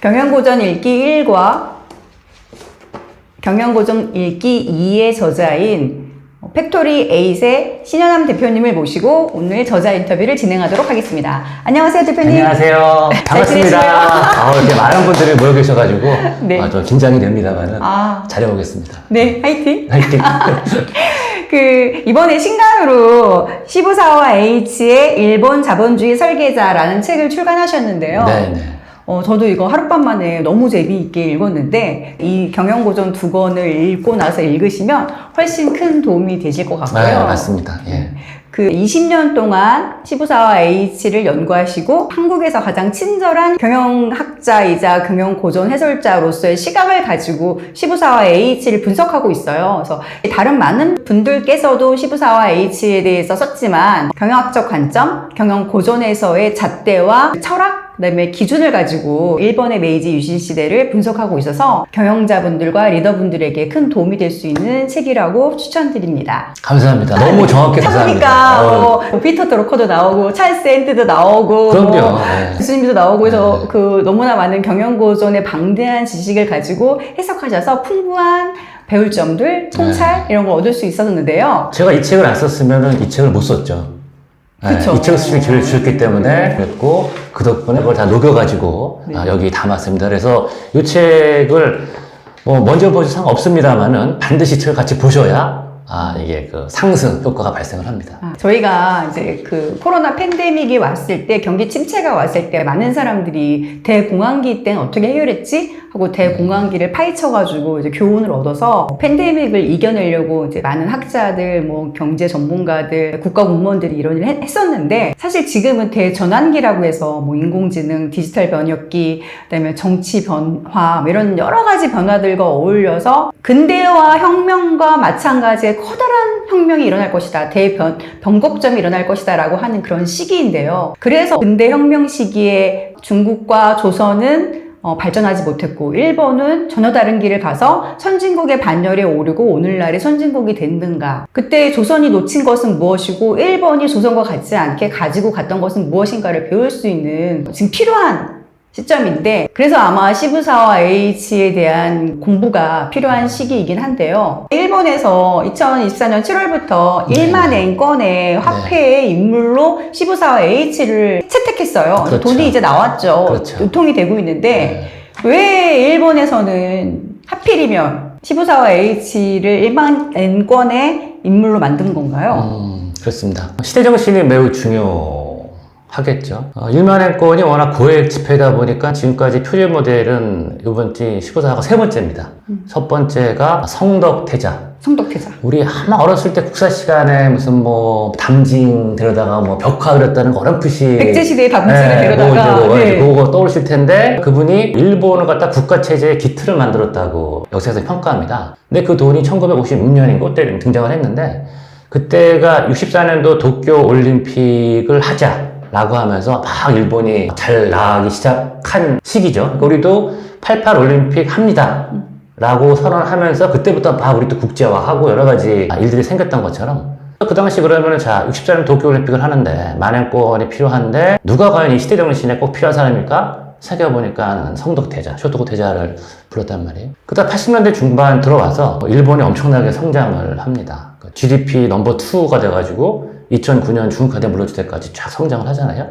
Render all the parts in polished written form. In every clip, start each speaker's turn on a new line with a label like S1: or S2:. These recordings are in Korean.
S1: 경영고전 읽기 1과 경영고전 읽기 2의 저자인 팩토리 에잇의 신현암 대표님을 모시고 오늘 저자 인터뷰를 진행하도록 하겠습니다. 안녕하세요, 대표님.
S2: 안녕하세요. 반갑습니다. 이렇게 많은 분들이 모여 계셔가지고
S1: 네.
S2: 좀 긴장이 됩니다만 잘해보겠습니다.
S1: 네, 화이팅.
S2: 화이팅.
S1: 이번에 신간으로 시부사와 H의 일본 자본주의 설계자라는 책을 출간하셨는데요.
S2: 네네.
S1: 저도 이거 하룻밤 만에 너무 재미있게 읽었는데, 이 경영고전 2권을 읽고 나서 읽으시면 훨씬 큰 도움이 되실 것 같고요.
S2: 네, 맞습니다. 예.
S1: 20년 동안 시부사와 H를 연구하시고 한국에서 가장 친절한 경영학자이자 경영고전 해설자로서의 시각을 가지고 시부사와 H를 분석하고 있어요. 그래서 다른 많은 분들께서도 시부사와 H에 대해서 썼지만 경영학적 관점, 경영고전에서의 잣대와 철학, 그다음에 기준을 가지고 일본의 메이지 유신 시대를 분석하고 있어서 경영자분들과 리더분들에게 큰 도움이 될 수 있는 책이라고 추천드립니다.
S2: 감사합니다. 너무 정확히
S1: 찾으니까 피터 드러커도 나오고 찰스 앤드도 나오고
S2: 그럼요.
S1: 교수님도 나오고 해서 너무나 많은 경영고전의 방대한 지식을 가지고 해석하셔서 풍부한 배울 점들, 통찰 이런 걸 얻을 수 있었는데요.
S2: 제가 이 책을 안 썼으면 이 책을 못 썼죠.
S1: 그쵸.
S2: 이 책을 쓰기 기회를 주셨기 때문에 그랬고 그 덕분에 그걸 다 녹여가지고 여기 담았습니다. 그래서 이 책을 먼저 보셔도 상관없습니다만은 반드시 책을 같이 보셔야 이게 상승 효과가 발생을 합니다.
S1: 저희가 이제 코로나 팬데믹이 왔을 때, 경기 침체가 왔을 때 많은 사람들이 대공황기 때는 어떻게 해결했지? 하고 대공황기를 파헤쳐가지고 이제 교훈을 얻어서 팬데믹을 이겨내려고 이제 많은 학자들, 경제 전문가들, 국가 공무원들이 이런 일을 했었는데, 사실 지금은 대전환기라고 해서 인공지능, 디지털 변혁기, 그다음에 정치 변화, 이런 여러 가지 변화들과 어울려서 근대화 혁명과 마찬가지의 커다란 혁명이 일어날 것이다. 변곡점이 일어날 것이다. 라고 하는 그런 시기인데요. 그래서 근대 혁명 시기에 중국과 조선은 발전하지 못했고 일본은 전혀 다른 길을 가서 선진국의 반열에 오르고 오늘날의 선진국이 됐는가. 그때 조선이 놓친 것은 무엇이고 일본이 조선과 같지 않게 가지고 갔던 것은 무엇인가를 배울 수 있는 지금 필요한 시점인데, 그래서 아마 시부사와 H에 대한 공부가 필요한 시기이긴 한데요. 일본에서 2024년 7월부터 1만 엔건의 화폐의 인물로 시부사와 H를 채택했어요.
S2: 그렇죠.
S1: 돈이 이제 나왔죠.
S2: 그렇죠.
S1: 유통이 되고 있는데 왜 일본에서는 하필이면 시부사와 H를 1만 엔건의 인물로 만든 건가요?
S2: 그렇습니다. 시대정신이 매우 중요하겠죠. 1만 엔건이 워낙 고액 지폐다 보니까 지금까지 표준 모델은 이번 주 시부사가 세 번째입니다. 첫 번째가 성덕태자.
S1: 성덕태자.
S2: 우리 아마 어렸을 때 국사 시간에 무슨 담징 데려다가 벽화 그렸다는 거 어렴풋이
S1: 백제시대의 담징을 데려다가
S2: 그거 떠오르실 텐데, 그분이 일본을 갖다 국가체제의 기틀을 만들었다고 역사에서 평가합니다. 근데 그 돈이 1956년인 그때 등장을 했는데, 그때가 64년도 도쿄 올림픽을 하자라고 하면서 막 일본이 잘 나가기 시작한 시기죠. 그러니까 우리도 88 올림픽 합니다 라고 선언하면서 그때부터 우리 또 국제화하고 여러 가지 일들이 생겼던 것처럼, 그 당시 그러면은 64년 도쿄 올림픽을 하는데 만행권이 필요한데 누가 과연 이 시대 정신에 꼭 필요한 사람입니까? 생각해보니까 성덕태자, 쇼토쿠 태자를 불렀단 말이에요. 그다음 80년대 중반 들어와서 일본이 엄청나게 성장을 합니다. GDP 넘버 2가 돼가지고 2009년 중국한테 물러줄 때까지 쫙 성장을 하잖아요.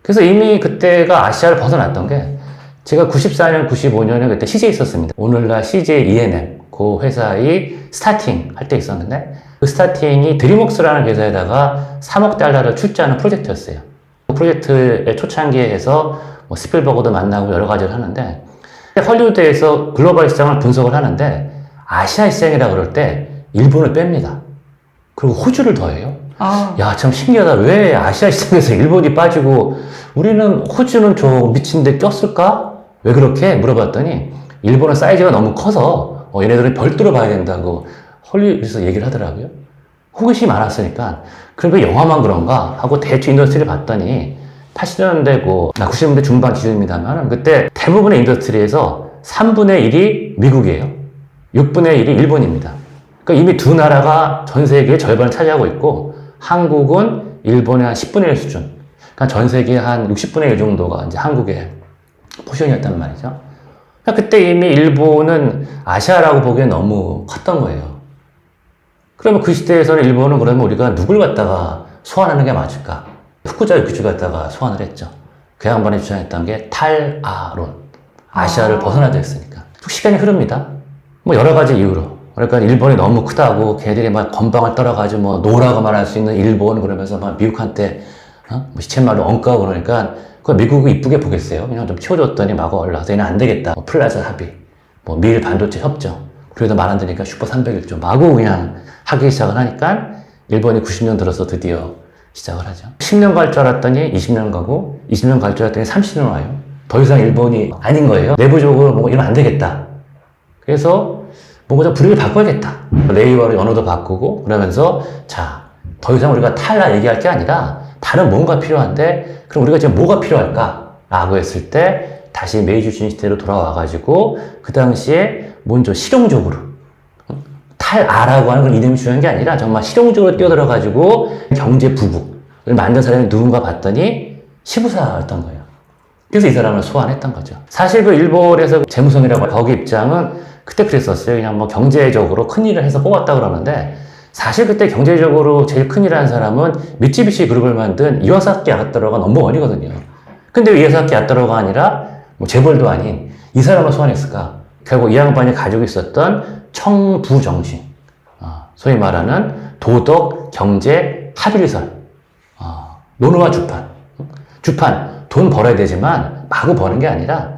S2: 그래서 이미 그때가 아시아를 벗어났던 게, 제가 94년, 95년에 그때 CJ에 있었습니다. 오늘날 CJ E&M, 그 회사의 스타팅 할 때 있었는데, 그 스타팅이 드림웍스라는 회사에다가 3억 달러를 출자하는 프로젝트였어요. 그 프로젝트의 초창기에 해서 스필버그도 만나고 여러 가지를 하는데, 헐리우드에서 글로벌 시장을 분석을 하는데 아시아 시장이라 그럴 때 일본을 뺍니다. 그리고 호주를 더해요. 야, 참 신기하다. 왜 아시아 시장에서 일본이 빠지고 우리는 호주는 좀 미친데 꼈을까? 왜 그렇게 물어봤더니 일본은 사이즈가 너무 커서 얘네들은 별도로 봐야 된다고 헐리우드에서 얘기를 하더라고요. 호기심이 많았으니까. 그럼 왜 영화만 그런가 하고 대충 인더스트리를 봤더니 80년대 90년대 중반 기준입니다만 그때 대부분의 인더스트리에서 3분의 1이 미국이에요. 6분의 1이 일본입니다. 그러니까 이미 두 나라가 전 세계의 절반을 차지하고 있고, 한국은 일본의 한 10분의 1 수준. 그러니까 전 세계의 한 60분의 1 정도가 이제 한국에 포지션이었단 말이죠. 그러니까 그때 이미 일본은 아시아라고 보기엔 너무 컸던 거예요. 그러면 그 시대에서는 일본은 그러면 우리가 누굴 갖다가 소환하는 게 맞을까? 후쿠자 유키치 갖다가 소환을 했죠. 그 양반이 주장했던 게 탈아론. 아시아를 벗어나져 있으니까. 시간이 흐릅니다. 뭐 여러 가지 이유로. 그러니까 일본이 너무 크다고 걔들이 막 건방을 떨어가지고 뭐 노라고 말할 수 있는 일본 그러면서 막 미국한테 뭐 시쳇말로 엉까고 그러니까 그 미국이 이쁘게 보겠어요. 그냥 좀 치워줬더니 마구 올라와서 얘는 안 되겠다. 뭐 플라자 합의, 뭐 미일 반도체 협정. 그래도 말 안 되니까 슈퍼 301조 마구 그냥 하기 시작을 하니까 일본이 90년 들어서 드디어 시작을 하죠. 10년 갈 줄 알았더니 20년 가고 20년 갈 줄 알았더니 30년 와요. 더 이상 일본이 아닌 거예요. 내부적으로 뭐 이러면 안 되겠다. 그래서 뭔가 좀 분위기를 바꿔야겠다. 네이버로 언어도 바꾸고 그러면서 자, 더 이상 우리가 탈라 얘기할 게 아니라 다른 뭔가 필요한데 그럼 우리가 지금 뭐가 필요할까? 라고 했을 때 다시 메이지 주신 시대로 돌아와가지고 그 당시에 먼저 실용적으로 탈아라고 하는 건 이름이 중요한 게 아니라 정말 실용적으로 뛰어들어가지고 경제 부국을 만든 사람이 누군가 봤더니 시부사였던 거예요. 그래서 이 사람을 소환했던 거죠. 사실 그 일본에서 재무성이라고 거기 입장은 그때 그랬었어요. 그냥 뭐 경제적으로 큰일을 해서 뽑았다 그러는데 사실 그때 경제적으로 제일 큰일 한 사람은 미쯔비시 그룹을 만든 이와사키 야스히로가 넘버원이거든요. 근데 왜 이와사키 야스히로가 아니라 뭐 재벌도 아닌 이 사람을 소환했을까? 결국 이 양반이 가지고 있었던 청부정신, 소위 말하는 도덕, 경제, 합일설, 논어와 주판, 돈 벌어야 되지만 마구 버는 게 아니라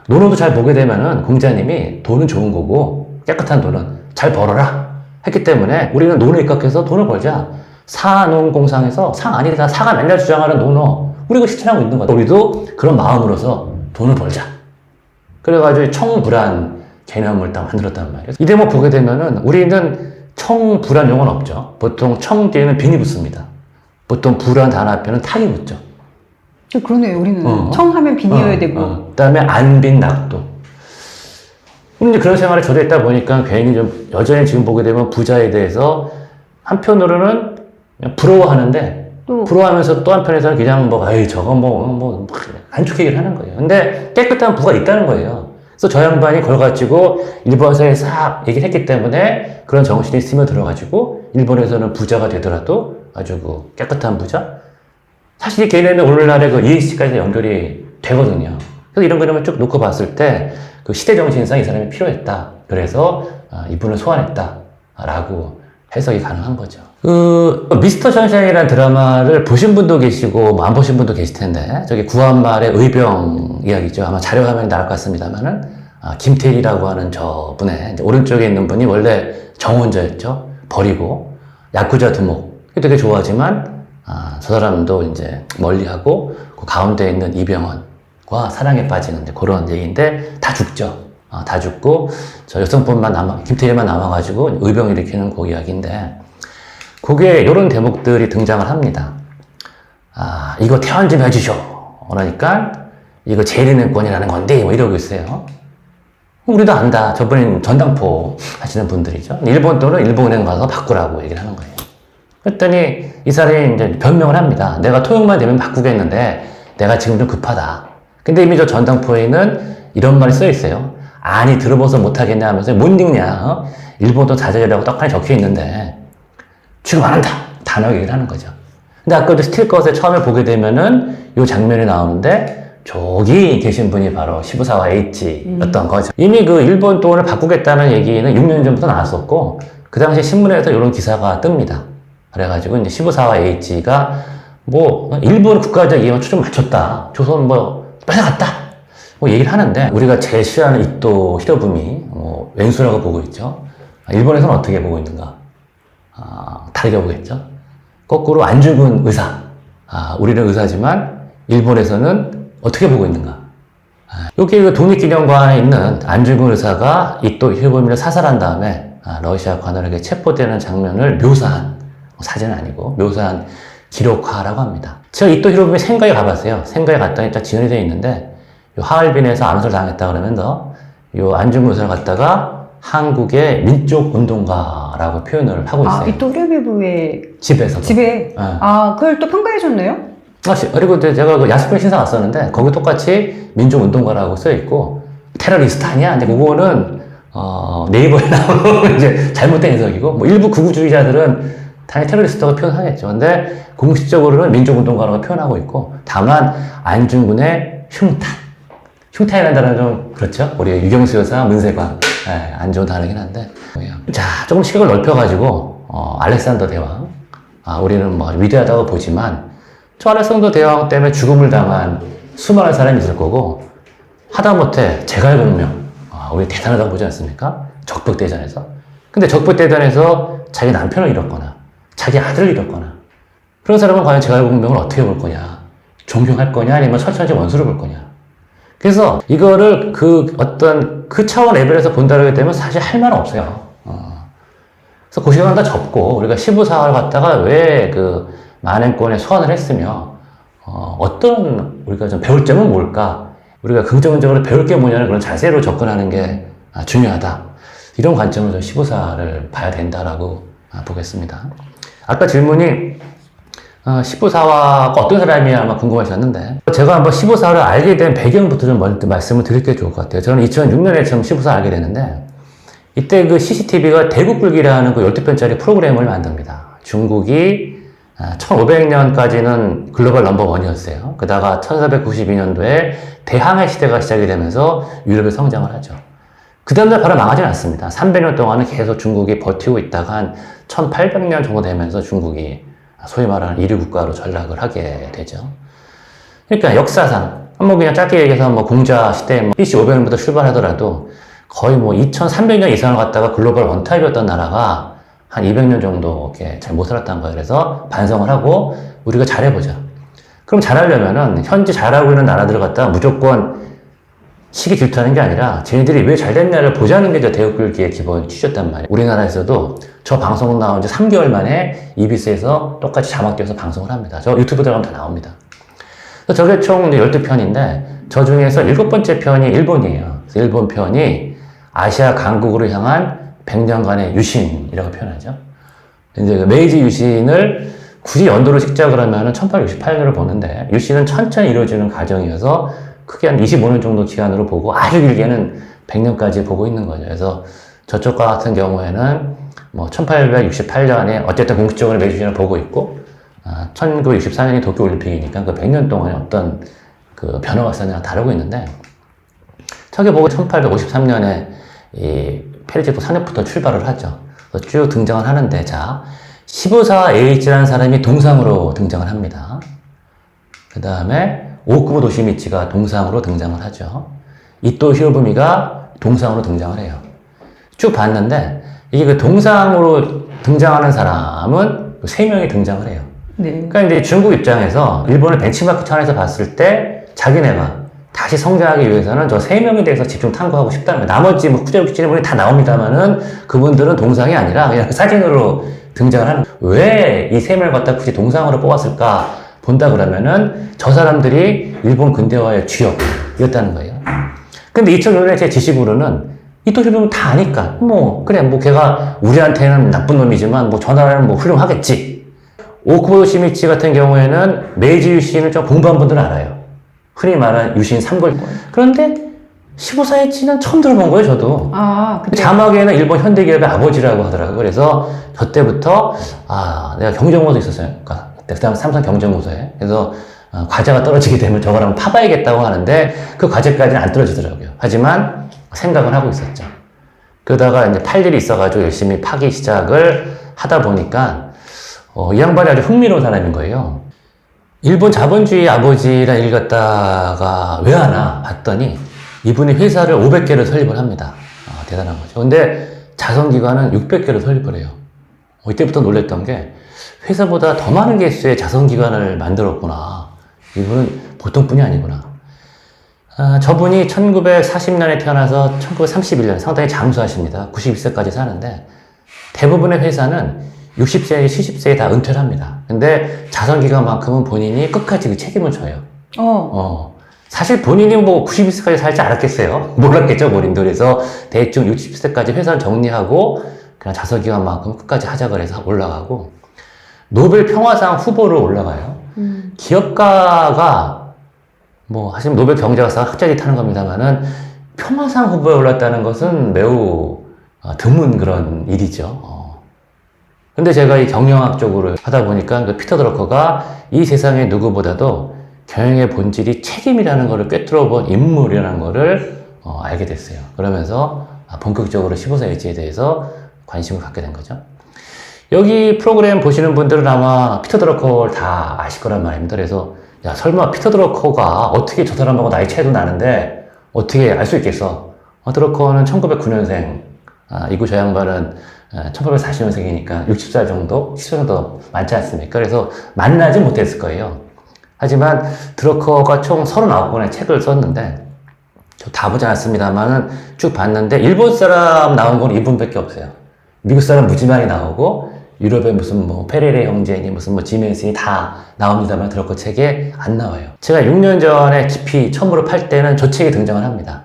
S2: 논어도 잘 보게 되면은 공자님이 돈은 좋은 거고 깨끗한 돈은 잘 벌어라 했기 때문에 우리는 논어 입각해서 돈을 벌자. 사농공상에서 상 아니다 사가 맨날 주장하는 논어 우리가 실천하고 있는 거다. 우리도 그런 마음으로서 돈을 벌자. 그래가지고 청불안 개념을 딱 만들었단 말이에요. 이 대목 보게 되면은 우리는 청불안 용어는 없죠. 보통 청 뒤에는 빈이 붙습니다. 보통 불안 단어 앞에는 탁이 붙죠.
S1: 그러네요. 우리는 청하면 빈이어야 되고.
S2: 그다음에 안빈 낙도. 이제 그런 생활을 저도 했다 보니까 괜히 좀 여전히 지금 보게 되면 부자에 대해서 한편으로는 그냥 부러워하는데 부러워하면서 또 한편에서는 그냥 뭐 에이 저거 안 좋게 얘기를 하는 거예요. 근데 깨끗한 부가 있다는 거예요. 그래서 저 양반이 그걸 가지고 일본사에 싹 얘기를 했기 때문에 그런 정신이 스며들어가지고 일본에서는 부자가 되더라도 아주 그 깨끗한 부자. 사실 이 개념이 오늘날의 그 ESG까지 연결이 되거든요. 그래서 이런 그림을 쭉 놓고 봤을 때 그 시대 정신상 이 사람이 필요했다. 그래서 이분을 소환했다. 라고 해석이 가능한 거죠. 그 미스터 션샤인이라는 드라마를 보신 분도 계시고 뭐 안 보신 분도 계실 텐데 저기 구한말의 의병 이야기죠. 아마 자료화면이 나올 것 같습니다만은 김태리라고 하는 저분의 오른쪽에 있는 분이 원래 정원자였죠. 버리고 야쿠자 두목 되게 좋아하지만 저 사람도 이제 멀리하고 그 가운데 있는 이병헌과 사랑에 빠지는 그런 얘기인데 다 죽죠. 다 죽고 저 여성분만 김태리만 남아가지고 의병 일으키는 그 이야기인데 그게 이런 대목들이 등장을 합니다. 이거 퇴원 좀 해주쇼. 그러니까 이거 재리는권이라는 건데 뭐 이러고 있어요. 우리도 안다. 저분은 전당포 하시는 분들이죠. 일본 돈은 일본은행 가서 바꾸라고 얘기를 하는 거예요. 그랬더니 이 사람이 이제 변명을 합니다. 내가 토용만 되면 바꾸겠는데 내가 지금 좀 급하다. 근데 이미 저 전당포에는 이런 말이 써 있어요. 아니 들어봐서 못하겠냐 하면서 못 읽냐. 일본도 자제라고 떡하니 적혀 있는데 지금 안 한다. 단어 얘기를 하는 거죠. 근데 아까도 스틸컷에 처음에 보게 되면은 이 장면이 나오는데 저기 계신 분이 바로 시부사와 H였던 거죠. 이미 그 일본 돈을 바꾸겠다는 얘기는 6년 전부터 나왔었고 그 당시 신문에서 이런 기사가 뜹니다. 그래가지고 이제 시부사와 H가 뭐 일본 국가적 이해만 초점 맞췄다. 조선 뭐 뺏어갔다. 뭐 얘기를 하는데 우리가 제일 싫어하는 이토 히로부미 왼수라고 보고 있죠. 일본에서는 어떻게 보고 있는가? 다르게 보겠죠. 거꾸로 안중근 의사. 우리는 의사지만 일본에서는 어떻게 보고 있는가? 여기 그 독립기념관에 있는 안중근 의사가 이토 히로부미를 사살한 다음에 러시아 관원에게 체포되는 장면을 묘사한 사진은 아니고 묘사한 기록화라고 합니다. 제가 이토 히로부미 생가에 가봤어요. 생가에 갔더니 딱 지연이 되어 있는데 하얼빈에서 암살 당했다 그러면서 요 안중근 의사를 갖다가 한국의 민족 운동가라고 표현을 하고 있어요.
S1: 이토 히로부미의
S2: 집에서.
S1: 집에.
S2: 네.
S1: 그걸 또 평가해 줬네요?
S2: 그리고 제가 그 야스쿠니 신사 갔었는데, 거기 똑같이 민족운동가라고 써있고, 테러리스트 아니야? 근데 그거는, 네이버에 나오는 이제 잘못된 해석이고, 뭐 일부 극우주의자들은 당연히 테러리스트가 표현하겠죠. 근데 공식적으로는 민족운동가라고 표현하고 있고, 다만 안중근의 흉탄이라는 단어는 좀 그렇죠. 우리 유경수 여사, 문세관. 안 좋은 단어긴 한데. 자, 조금 시각을 넓혀가지고, 알렉산더 대왕. 우리는 뭐 위대하다고 보지만, 저 알렉산더 대왕 때문에 죽음을 당한 수많은 사람이 있을 거고, 하다못해 제갈공명. 우리 대단하다고 보지 않습니까? 적벽대전에서. 근데 적벽대전에서 자기 남편을 잃었거나, 자기 아들을 잃었거나, 그런 사람은 과연 제갈공명을 어떻게 볼 거냐? 존경할 거냐? 아니면 철천지 원수로 볼 거냐? 그래서 이거를 그 차원 레벨에서 본다고 되면 사실 할 말은 없어요. 그래서 그 시간은 다 접고, 우리가 시부사를 갖다가 왜 그 만행권에 소환을 했으며, 어떤 우리가 좀 배울 점은 뭘까? 우리가 긍정적으로 배울 게 뭐냐는 그런 자세로 접근하는 게 중요하다. 이런 관점으로 시부사를 봐야 된다라고 보겠습니다. 아까 질문이 시부사화가 어떤 사람이야 아마 궁금하셨는데, 제가 한번 시부사를 알게 된 배경부터 좀 먼저 말씀을 드릴 게 좋을 것 같아요. 저는 2006년에 처음 시부사 알게 됐는데, 이때 그 CCTV가 대국불기라는 그 12편짜리 프로그램을 만듭니다. 중국이 1500년까지는 글로벌 넘버원이었어요. 그러다가 1492년도에 대항해 시대가 시작이 되면서 유럽이 성장을 하죠. 그 다음날 바로 망하진 않습니다. 300년 동안은 계속 중국이 버티고 있다가 한 1800년 정도 되면서 중국이 소위 말하는 1위 국가로 전락을 하게 되죠. 그러니까 역사상, 한번 그냥 짧게 얘기해서 뭐 공자 시대 뭐 BC 500년부터 출발하더라도 거의 뭐 2300년 이상을 갖다가 글로벌 원탑이었던 나라가 한 200년 정도 이렇게 잘 못 살았다는 거예요. 그래서 반성을 하고 우리가 잘해보자. 그럼 잘하려면은 현재 잘하고 있는 나라들을 갖다가 무조건 시기 질투하는 게 아니라 쟤네들이 왜 잘 됐냐를 보자는 게 대국불기의 기본 취지였단 말이에요. 우리나라에서도 저 방송 나온 지 3개월 만에 EBS에서 똑같이 자막 띄워서 방송을 합니다. 저 유튜브 들어가면 다 나옵니다. 저게 총 12편인데 저 중에서 7번째 편이 일본이에요. 일본 편이 아시아 강국으로 향한 100년간의 유신이라고 표현하죠. 이제 메이지 유신을 굳이 연도로 찍자 그러면은 1868년을 보는데, 유신은 천천히 이루어지는 과정이어서 크게 한 25년 정도 기간으로 보고 아주 길게는 100년까지 보고 있는 거죠. 그래서 저쪽과 같은 경우에는 뭐 1868년에 어쨌든 공식적으로 메이지 유신을 보고 있고, 1964년이 도쿄올림픽이니까 그 100년 동안에 어떤 그 변화가 있었냐가 다르고 있는데, 저기 보고 1853년에 이 페르제프 산업부터 출발을 하죠. 쭉 등장을 하는데, 자, 시부사 에이치라는 사람이 동상으로 등장을 합니다. 그 다음에 오쿠보 도시미치가 동상으로 등장을 하죠. 이토 히로부미가 동상으로 등장을 해요. 쭉 봤는데, 이게 그 동상으로 등장하는 사람은 3명이 등장을 해요.
S1: 네.
S2: 그러니까 이제 중국 입장에서 일본을 벤치마크 차원에서 봤을 때 자기네가 다시 성장하기 위해서는 저 3명에 대해서 집중 탐구하고 싶다는 거예요. 나머지 뭐 후제국 지리분이 다 나옵니다만은 그분들은 동상이 아니라 그냥 사진으로 등장을 하는 거예요. 왜 이 3명을 갖다 굳이 동상으로 뽑았을까 본다 그러면은 저 사람들이 일본 근대화의 주역이었다는 거예요. 근데 2005년에 제 지식으로는 이토 히로부미 다 아니까 그래 걔가 우리한테는 나쁜 놈이지만 저 나라는 훌륭하겠지. 오쿠보 도시미치 같은 경우에는 메이지 유신을 좀 공부한 분들은 알아요. 흔히 말하는 유신 3걸. 그런데 시부사에치는 처음 들어본 거예요, 저도. 자막에는 일본 현대기업의 아버지라고 하더라고요. 그래서 저 때부터 내가 경쟁고소 있었어요. 그러니까 그다음 삼성 경쟁고소에. 그래서 과제가 떨어지게 되면 저걸 한번 파봐야겠다고 하는데 그 과제까지는 안 떨어지더라고요. 하지만 생각은 하고 있었죠. 그러다가 이제 팔 일이 있어가지고 열심히 파기 시작을 하다 보니까 이 양반이 아주 흥미로운 사람인 거예요. 일본 자본주의 아버지라 읽었다가 왜 하나 봤더니 이분이 회사를 500개를 설립을 합니다. 대단한 거죠. 근데 자선기관은 600개를 설립을 해요. 이때부터 놀랬던 게 회사보다 더 많은 개수의 자선기관을 만들었구나. 이분은 보통 분이 아니구나. 저분이 1940년에 태어나서 1931년 상당히 장수하십니다. 91세까지 사는데 대부분의 회사는 60세, 70세에 다 은퇴를 합니다. 근데 자선기관만큼은 본인이 끝까지 그 책임을 져요. 사실 본인이 91세까지 살지 않았겠어요? 몰랐겠죠, 본인도. 그래서 대충 60세까지 회사를 정리하고 그냥 자선기관만큼 끝까지 하자 그래서 올라가고, 노벨 평화상 후보로 올라가요. 기업가가 뭐 하시면 노벨 경제학상 학자들이 타는 겁니다만은 평화상 후보에 올랐다는 것은 매우 드문 그런 일이죠. 근데 제가 이 경영학 쪽으로 하다 보니까 그 피터 드러커가 이 세상의 누구보다도 경영의 본질이 책임이라는 것을 꿰뚫어 본 인물이라는 것을 알게 됐어요. 그러면서 본격적으로 15사 엣지에 대해서 관심을 갖게 된 거죠. 여기 프로그램 보시는 분들은 아마 피터 드러커를 다 아실 거란 말입니다. 그래서 야 설마 피터 드러커가 어떻게 저 사람하고 나이 차이도 나는데 어떻게 알 수 있겠어? 드러커는 1909년생, 이구 저 양반은 1840년생이니까 60살 정도, 10살 정도 많지 않습니까? 그래서 만나지 못했을 거예요. 하지만 드러커가 총 39권의 책을 썼는데 저 다 보지 않았습니다만은 쭉 봤는데 일본 사람 나온 건 이분밖에 없어요. 미국 사람 무지만이 나오고 유럽의 무슨 뭐 페레레 형제니 무슨 뭐 지메스니 다 나옵니다만 드러커 책에 안 나와요. 제가 6년 전에 깊이 처음으로 팔 때는 저 책이 등장을 합니다.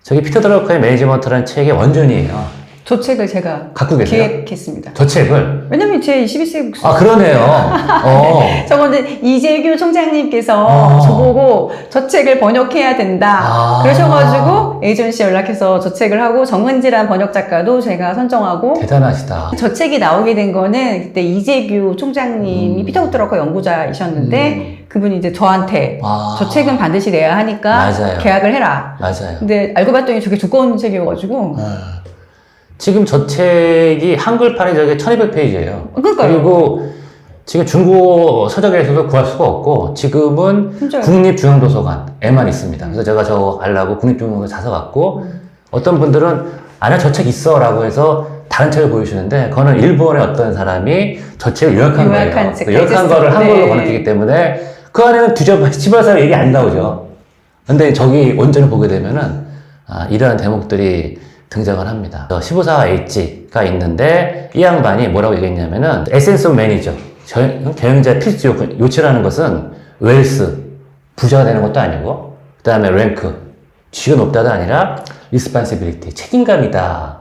S2: 저기 피터 드러커의 매니지먼트라는 책의 원전이에요.
S1: 저 책을 제가
S2: 갖고 계세요?
S1: 기획했습니다.
S2: 저 책을?
S1: 왜냐면 제 21세기 국수.
S2: 그러네요.
S1: 저번에 이재규 총장님께서 저보고 저 책을 번역해야 된다. 그러셔가지고 에이전시 연락해서 저 책을 하고 정은지란 번역 작가도 제가 선정하고.
S2: 대단하시다.
S1: 저 책이 나오게 된 거는 그때 이재규 총장님이 피터 드러커 연구자이셨는데 그분이 이제 저한테 저 책은 반드시 내야 하니까
S2: 맞아요.
S1: 계약을 해라.
S2: 맞아요.
S1: 근데 알고 봤더니 저게 두꺼운 책이어가지고.
S2: 지금 저 책이 한글판이 저게 1200페이지예요.
S1: 그러니까요.
S2: 그리고 지금 중국어 서적에서도 구할 수가 없고 지금은
S1: 진짜요?
S2: 국립중앙도서관에만 있습니다. 그래서 제가 저거 알라고 국립중앙도서관 사서갔고 어떤 분들은 아니야 저 책 있어 라고 해서 다른 책을 보여주시는데 그거는 일본의 어떤 사람이 저 책을 요약한 거예요. 요약한 거를 한글로 번역했기 때문에 그 안에는 뒤집어서 얘기 안 나오죠. 근데 저기 원전을 보게 되면은 이러한 대목들이 등장을 합니다. 15사 엣지가 있는데 이 양반이 뭐라고 얘기했냐면은 에센스 오브 매니저, 경영자 필수 요체라는 것은 웰스, 부자가 되는 것도 아니고 그 다음에 랭크, 쥐가 높다도 아니라 리스판시빌리티, 책임감이다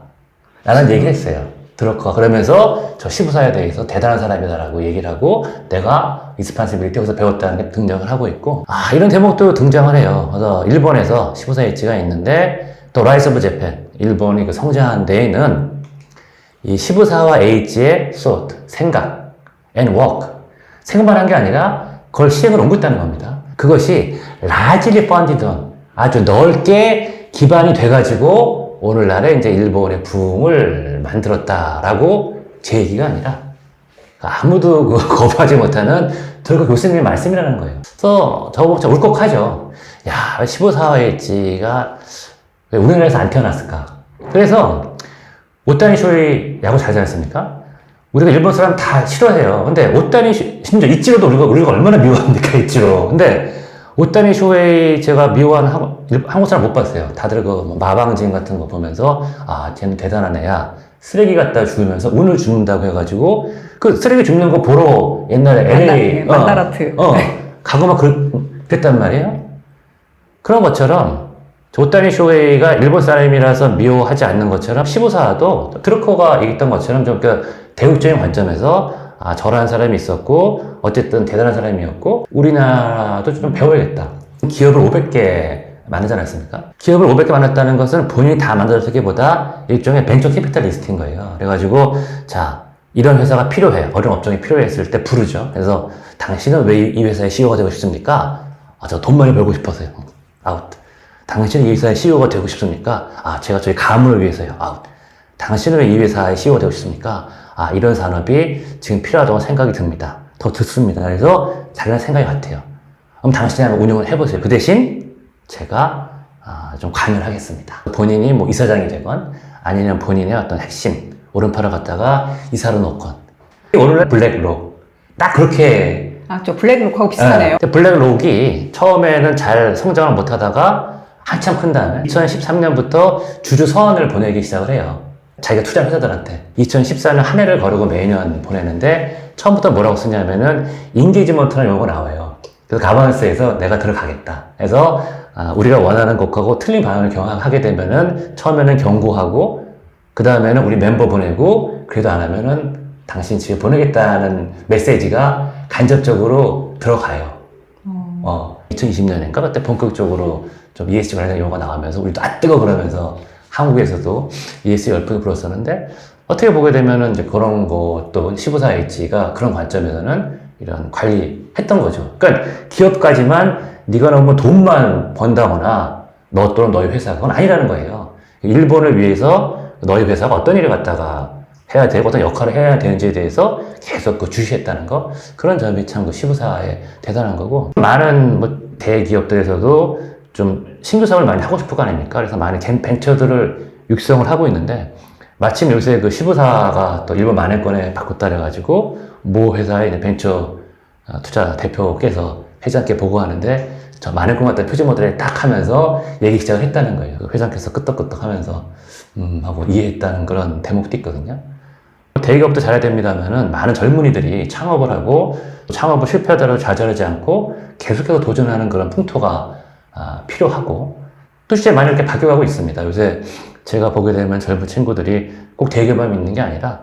S2: 라는 얘기를 했어요. 드러커가. 그러면서 저 15사에 대해서 대단한 사람이다라고 얘기를 하고 내가 리스판시빌리티 여기서 배웠다는 게 등장을 하고 있고 이런 대목도 등장을 해요. 그래서 일본에서 15사 엣지가 있는데 또 라이스 오브 재팬, 일본이 그 성장한 데에는 이 15사와 엣지의 thought, 생각, and work, 생각만 한 게 아니라 그걸 실행을 옮겼다는 겁니다. 그것이 largely funded on, 아주 넓게 기반이 돼가지고 오늘날의 이제 일본의 부흥을 만들었다라고 제 얘기가 아니라 아무도 거부하지 못하는 드러커 교수님의 말씀이라는 거예요. 그래서 저거 울컥하죠. 야, 15사와 엣지가 왜 우리나라에서 안 태어났을까? 그래서 오타니 쇼헤이 야구 잘하지 않습니까? 우리가 일본 사람 다 싫어해요. 근데 오타니 심지어 이치로도 우리가 얼마나 미워합니까? 이치로. 근데 오타니 쇼헤이 제가 미워하는 한국 사람 못 봤어요. 다들 그 마방진 같은 거 보면서 쟤는 대단한 애야. 쓰레기 갖다 주면서 운을 줍는다고 해가지고 그 쓰레기 줍는 거 보러 옛날에 LA
S1: 만다라트
S2: 가고 막 그랬단 말이에요. 그런 것처럼 오타니 쇼헤이가 일본 사람이라서 미워하지 않는 것처럼 15사도 드러커가 얘기했던 것처럼 좀 대국적인 관점에서 저런 사람이 있었고 어쨌든 대단한 사람이었고 우리나라도 좀 배워야겠다. 기업을 500개 만들지 않았습니까? 기업을 500개 만들었다는 것은 본인이 다 만들었기보다 일종의 벤처 캐피탈리스트인 거예요. 그래가지고 자 이런 회사가 필요해. 어려운 업종이 필요했을 때 부르죠. 그래서 당신은 왜 이 회사의 CEO가 되고 싶습니까? 저 돈 많이 벌고 싶어서요. 아웃. 당신은 이 회사의 CEO가 되고 싶습니까? 제가 저희 가문을 위해서요. 당신은 왜 이 회사의 CEO가 되고 싶습니까? 이런 산업이 지금 필요하다고 생각이 듭니다. 더 듣습니다. 그래서 자기는 생각이 같아요. 그럼 당신이 한번 운영을 해보세요. 그 대신 제가 좀 관여를 하겠습니다. 본인이 뭐 이사장이 되건 아니면 본인의 어떤 핵심 오른팔을 갖다가 이사로 놓건 오늘날 블랙록 딱 그렇게
S1: 저 블랙록하고 비슷하네요.
S2: 블랙록이 처음에는 잘 성장을 못하다가 한참 큰 다음에 2013년부터 주주 서원을 보내기 시작을 해요. 자기가 투자한 회사들한테. 2014년 한 해를 거르고 매년 보내는데 처음부터 뭐라고 쓰냐면은 인게이지먼트라는 용어가 나와요. 그래서 가버넌스에서 내가 들어가겠다. 그래서 우리가 원하는 것하고 틀린 방향을 경험하게 되면은 처음에는 경고하고 그 다음에는 우리 멤버 보내고 그래도 안 하면은 당신 집에 보내겠다는 메시지가 간접적으로 들어가요. 2020년인가 그때 본격적으로 좀 ESG 관련 용어가 나오면서 우리도 뜨거 그러면서 한국에서도 ESG 열풍이 불었었는데 어떻게 보게 되면은 이제 그런 것도 15H가 그런 관점에서는 이런 관리했던 거죠. 그러니까 기업까지만 네가 너무 돈만 번다거나 너 또는 너희 회사 그건 아니라는 거예요. 일본을 위해서 너희 회사가 어떤 일을 갖다가 해야 되고 어떤 역할을 해야 되는지에 대해서 계속 주시했다는 거 그런 점이 참 그 15사의 대단한 거고 많은 뭐 대기업들에서도 좀 신규 사업을 많이 하고 싶을 거 아닙니까? 그래서 많은 벤처들을 육성을 하고 있는데 마침 요새 그 15사가 또 일본 만행권에 바꿨다 그래가지고 모 회사의 벤처 투자 대표께서 회장께 보고하는데 저 만행권 같은 표지 모델에 딱 하면서 얘기 시작을 했다는 거예요. 회장께서 끄떡끄떡 하면서 하고 이해했다는 그런 대목도 있거든요. 대기업도 잘해야 됩니다면은 많은 젊은이들이 창업을 하고 창업을 실패하더라도 좌절하지 않고 계속해서 도전하는 그런 풍토가 필요하고 또 실제 많이 이렇게 바뀌어가고 있습니다. 요새 제가 보게 되면 젊은 친구들이 꼭 대기업만 있는 게 아니라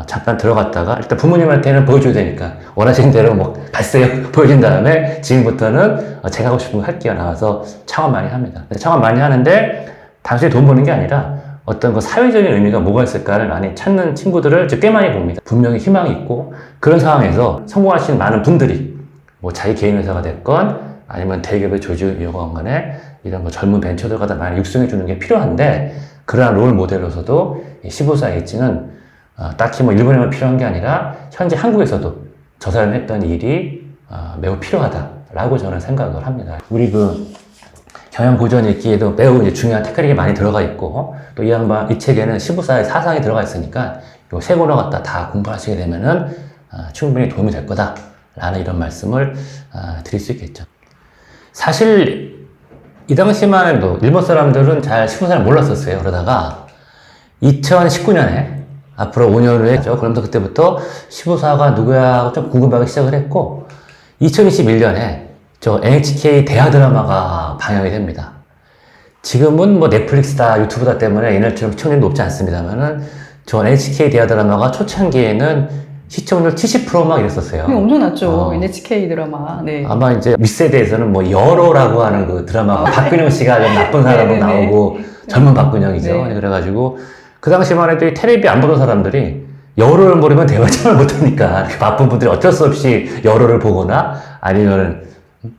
S2: 잠깐 들어갔다가 일단 부모님한테는 보여줘야 되니까 원하시는 대로 뭐 갔어요 보여준 다음에 지금부터는 제가 하고 싶은 거 할게요 나와서 창업 많이 합니다. 창업 많이 하는데 단순히 돈 버는 게 아니라 어떤 그 사회적인 의미가 뭐가 있을까를 많이 찾는 친구들을 꽤 많이 봅니다. 분명히 희망이 있고 그런 상황에서 성공하신 많은 분들이 뭐 자기 개인 회사가 됐건 아니면 대기업의 조직이건 간에 이런 뭐 젊은 벤처들과 다 많이 육성해 주는 게 필요한데 그러한 롤 모델로서도 15H는 딱히 뭐 일본에만 필요한 게 아니라 현재 한국에서도 저 사람이 했던 일이 매우 필요하다라고 저는 생각을 합니다. 우리 그 경영 고전 읽기에도 매우 이제 중요한 테크닉이 많이 들어가 있고 또 이 책에는 15사의 사상이 들어가 있으니까 요 세 권을 갖다 다 공부하시게 되면은 충분히 도움이 될 거다라는 이런 말씀을 드릴 수 있겠죠. 사실 이 당시만 해도 일본 사람들은 잘 15사를 몰랐었어요. 그러다가 2019년에 앞으로 5년 후에죠. 그러면서 그때부터 15사가 누구야 하고 좀 궁금하기 시작을 했고 2021년에 저 NHK 대하 드라마가 방영이 됩니다. 지금은 뭐 넷플릭스다 유튜브다 때문에 옛날처럼 시청률이 높지 않습니다만은 저 NHK 대하 드라마가 초창기에는 시청률 70%막 이랬었어요.
S1: 엄청 났죠. NHK 드라마. 네.
S2: 아마 이제 윗세대에서는 뭐 여로라고 하는 그 드라마가 박근영 씨가 좀 나쁜 사람으로 나오고 젊은 박근영이죠.
S1: 네.
S2: 그래가지고 그 당시만 해도 이 텔레비 안 보던 사람들이 여로를 모르면 대화를 못하니까 바쁜 분들이 어쩔 수 없이 여로를 보거나 아니면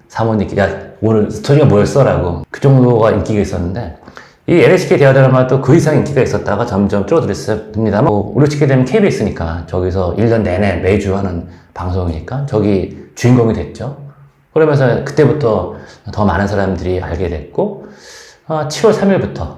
S2: 사모님께 야 오늘 스토리가 뭐였어? 라고 그 정도가 인기가 있었는데 이 NHK 대하 드라마도 그 이상 인기가 있었다가 점점 줄어들었습니다만 우리 치게 되면 KBS니까 저기서 1년 내내 매주 하는 방송이니까 저기 주인공이 됐죠. 그러면서 그때부터 더 많은 사람들이 알게 됐고 7월 3일부터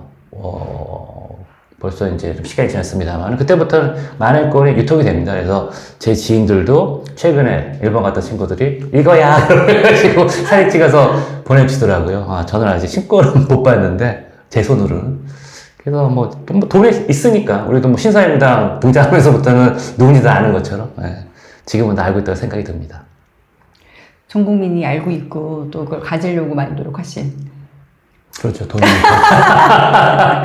S2: 벌써 이제 좀 시간이 지났습니다만 그때부터 많은 건이 유통이 됩니다. 그래서 제 지인들도 최근에 일본 갔던 친구들이 이거야 그래가지고 사진 찍어서 보내주더라고요. 저는 아직 신고는 못 봤는데 제 손으로는. 그래서 뭐 돈이 있으니까 우리도 뭐 신사임당 등장하면서부터는 누군지 다 아는 것처럼 지금은 다 알고 있다고 생각이 듭니다.
S1: 전 국민이 알고 있고 또 그걸 가지려고 많이 노력하신.
S2: 그렇죠. 돈이니까.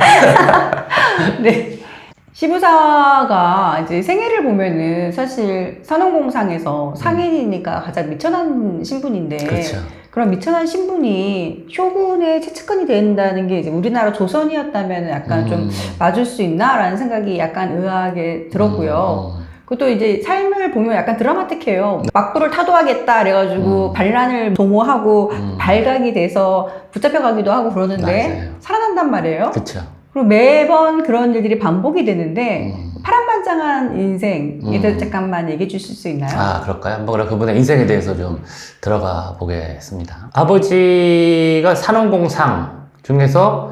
S1: 네. 15사가 이제 생애를 보면은 사실 산업공상에서 상인이니까 가장 미천한 신분인데
S2: 그렇죠.
S1: 그런 미천한 신분이 쇼군의 최측근이 된다는 게 이제 우리나라 조선이었다면 약간 좀 맞을 수 있나라는 생각이 약간 의아하게 들었고요. 그것도 이제 삶을 보면 약간 드라마틱해요. 막부를 타도하겠다 그래가지고 반란을 도모하고 발각이 돼서 붙잡혀가기도 하고 그러는데
S2: 맞아요.
S1: 살아난단 말이에요.
S2: 그렇죠.
S1: 그리고 매번 그런 일들이 반복이 되는데 파란만장한 인생에 대해서 잠깐만 얘기해 주실 수 있나요?
S2: 그럴까요? 뭐 그럼 그분의 인생에 대해서 좀 들어가 보겠습니다. 아버지가 산업공상 중에서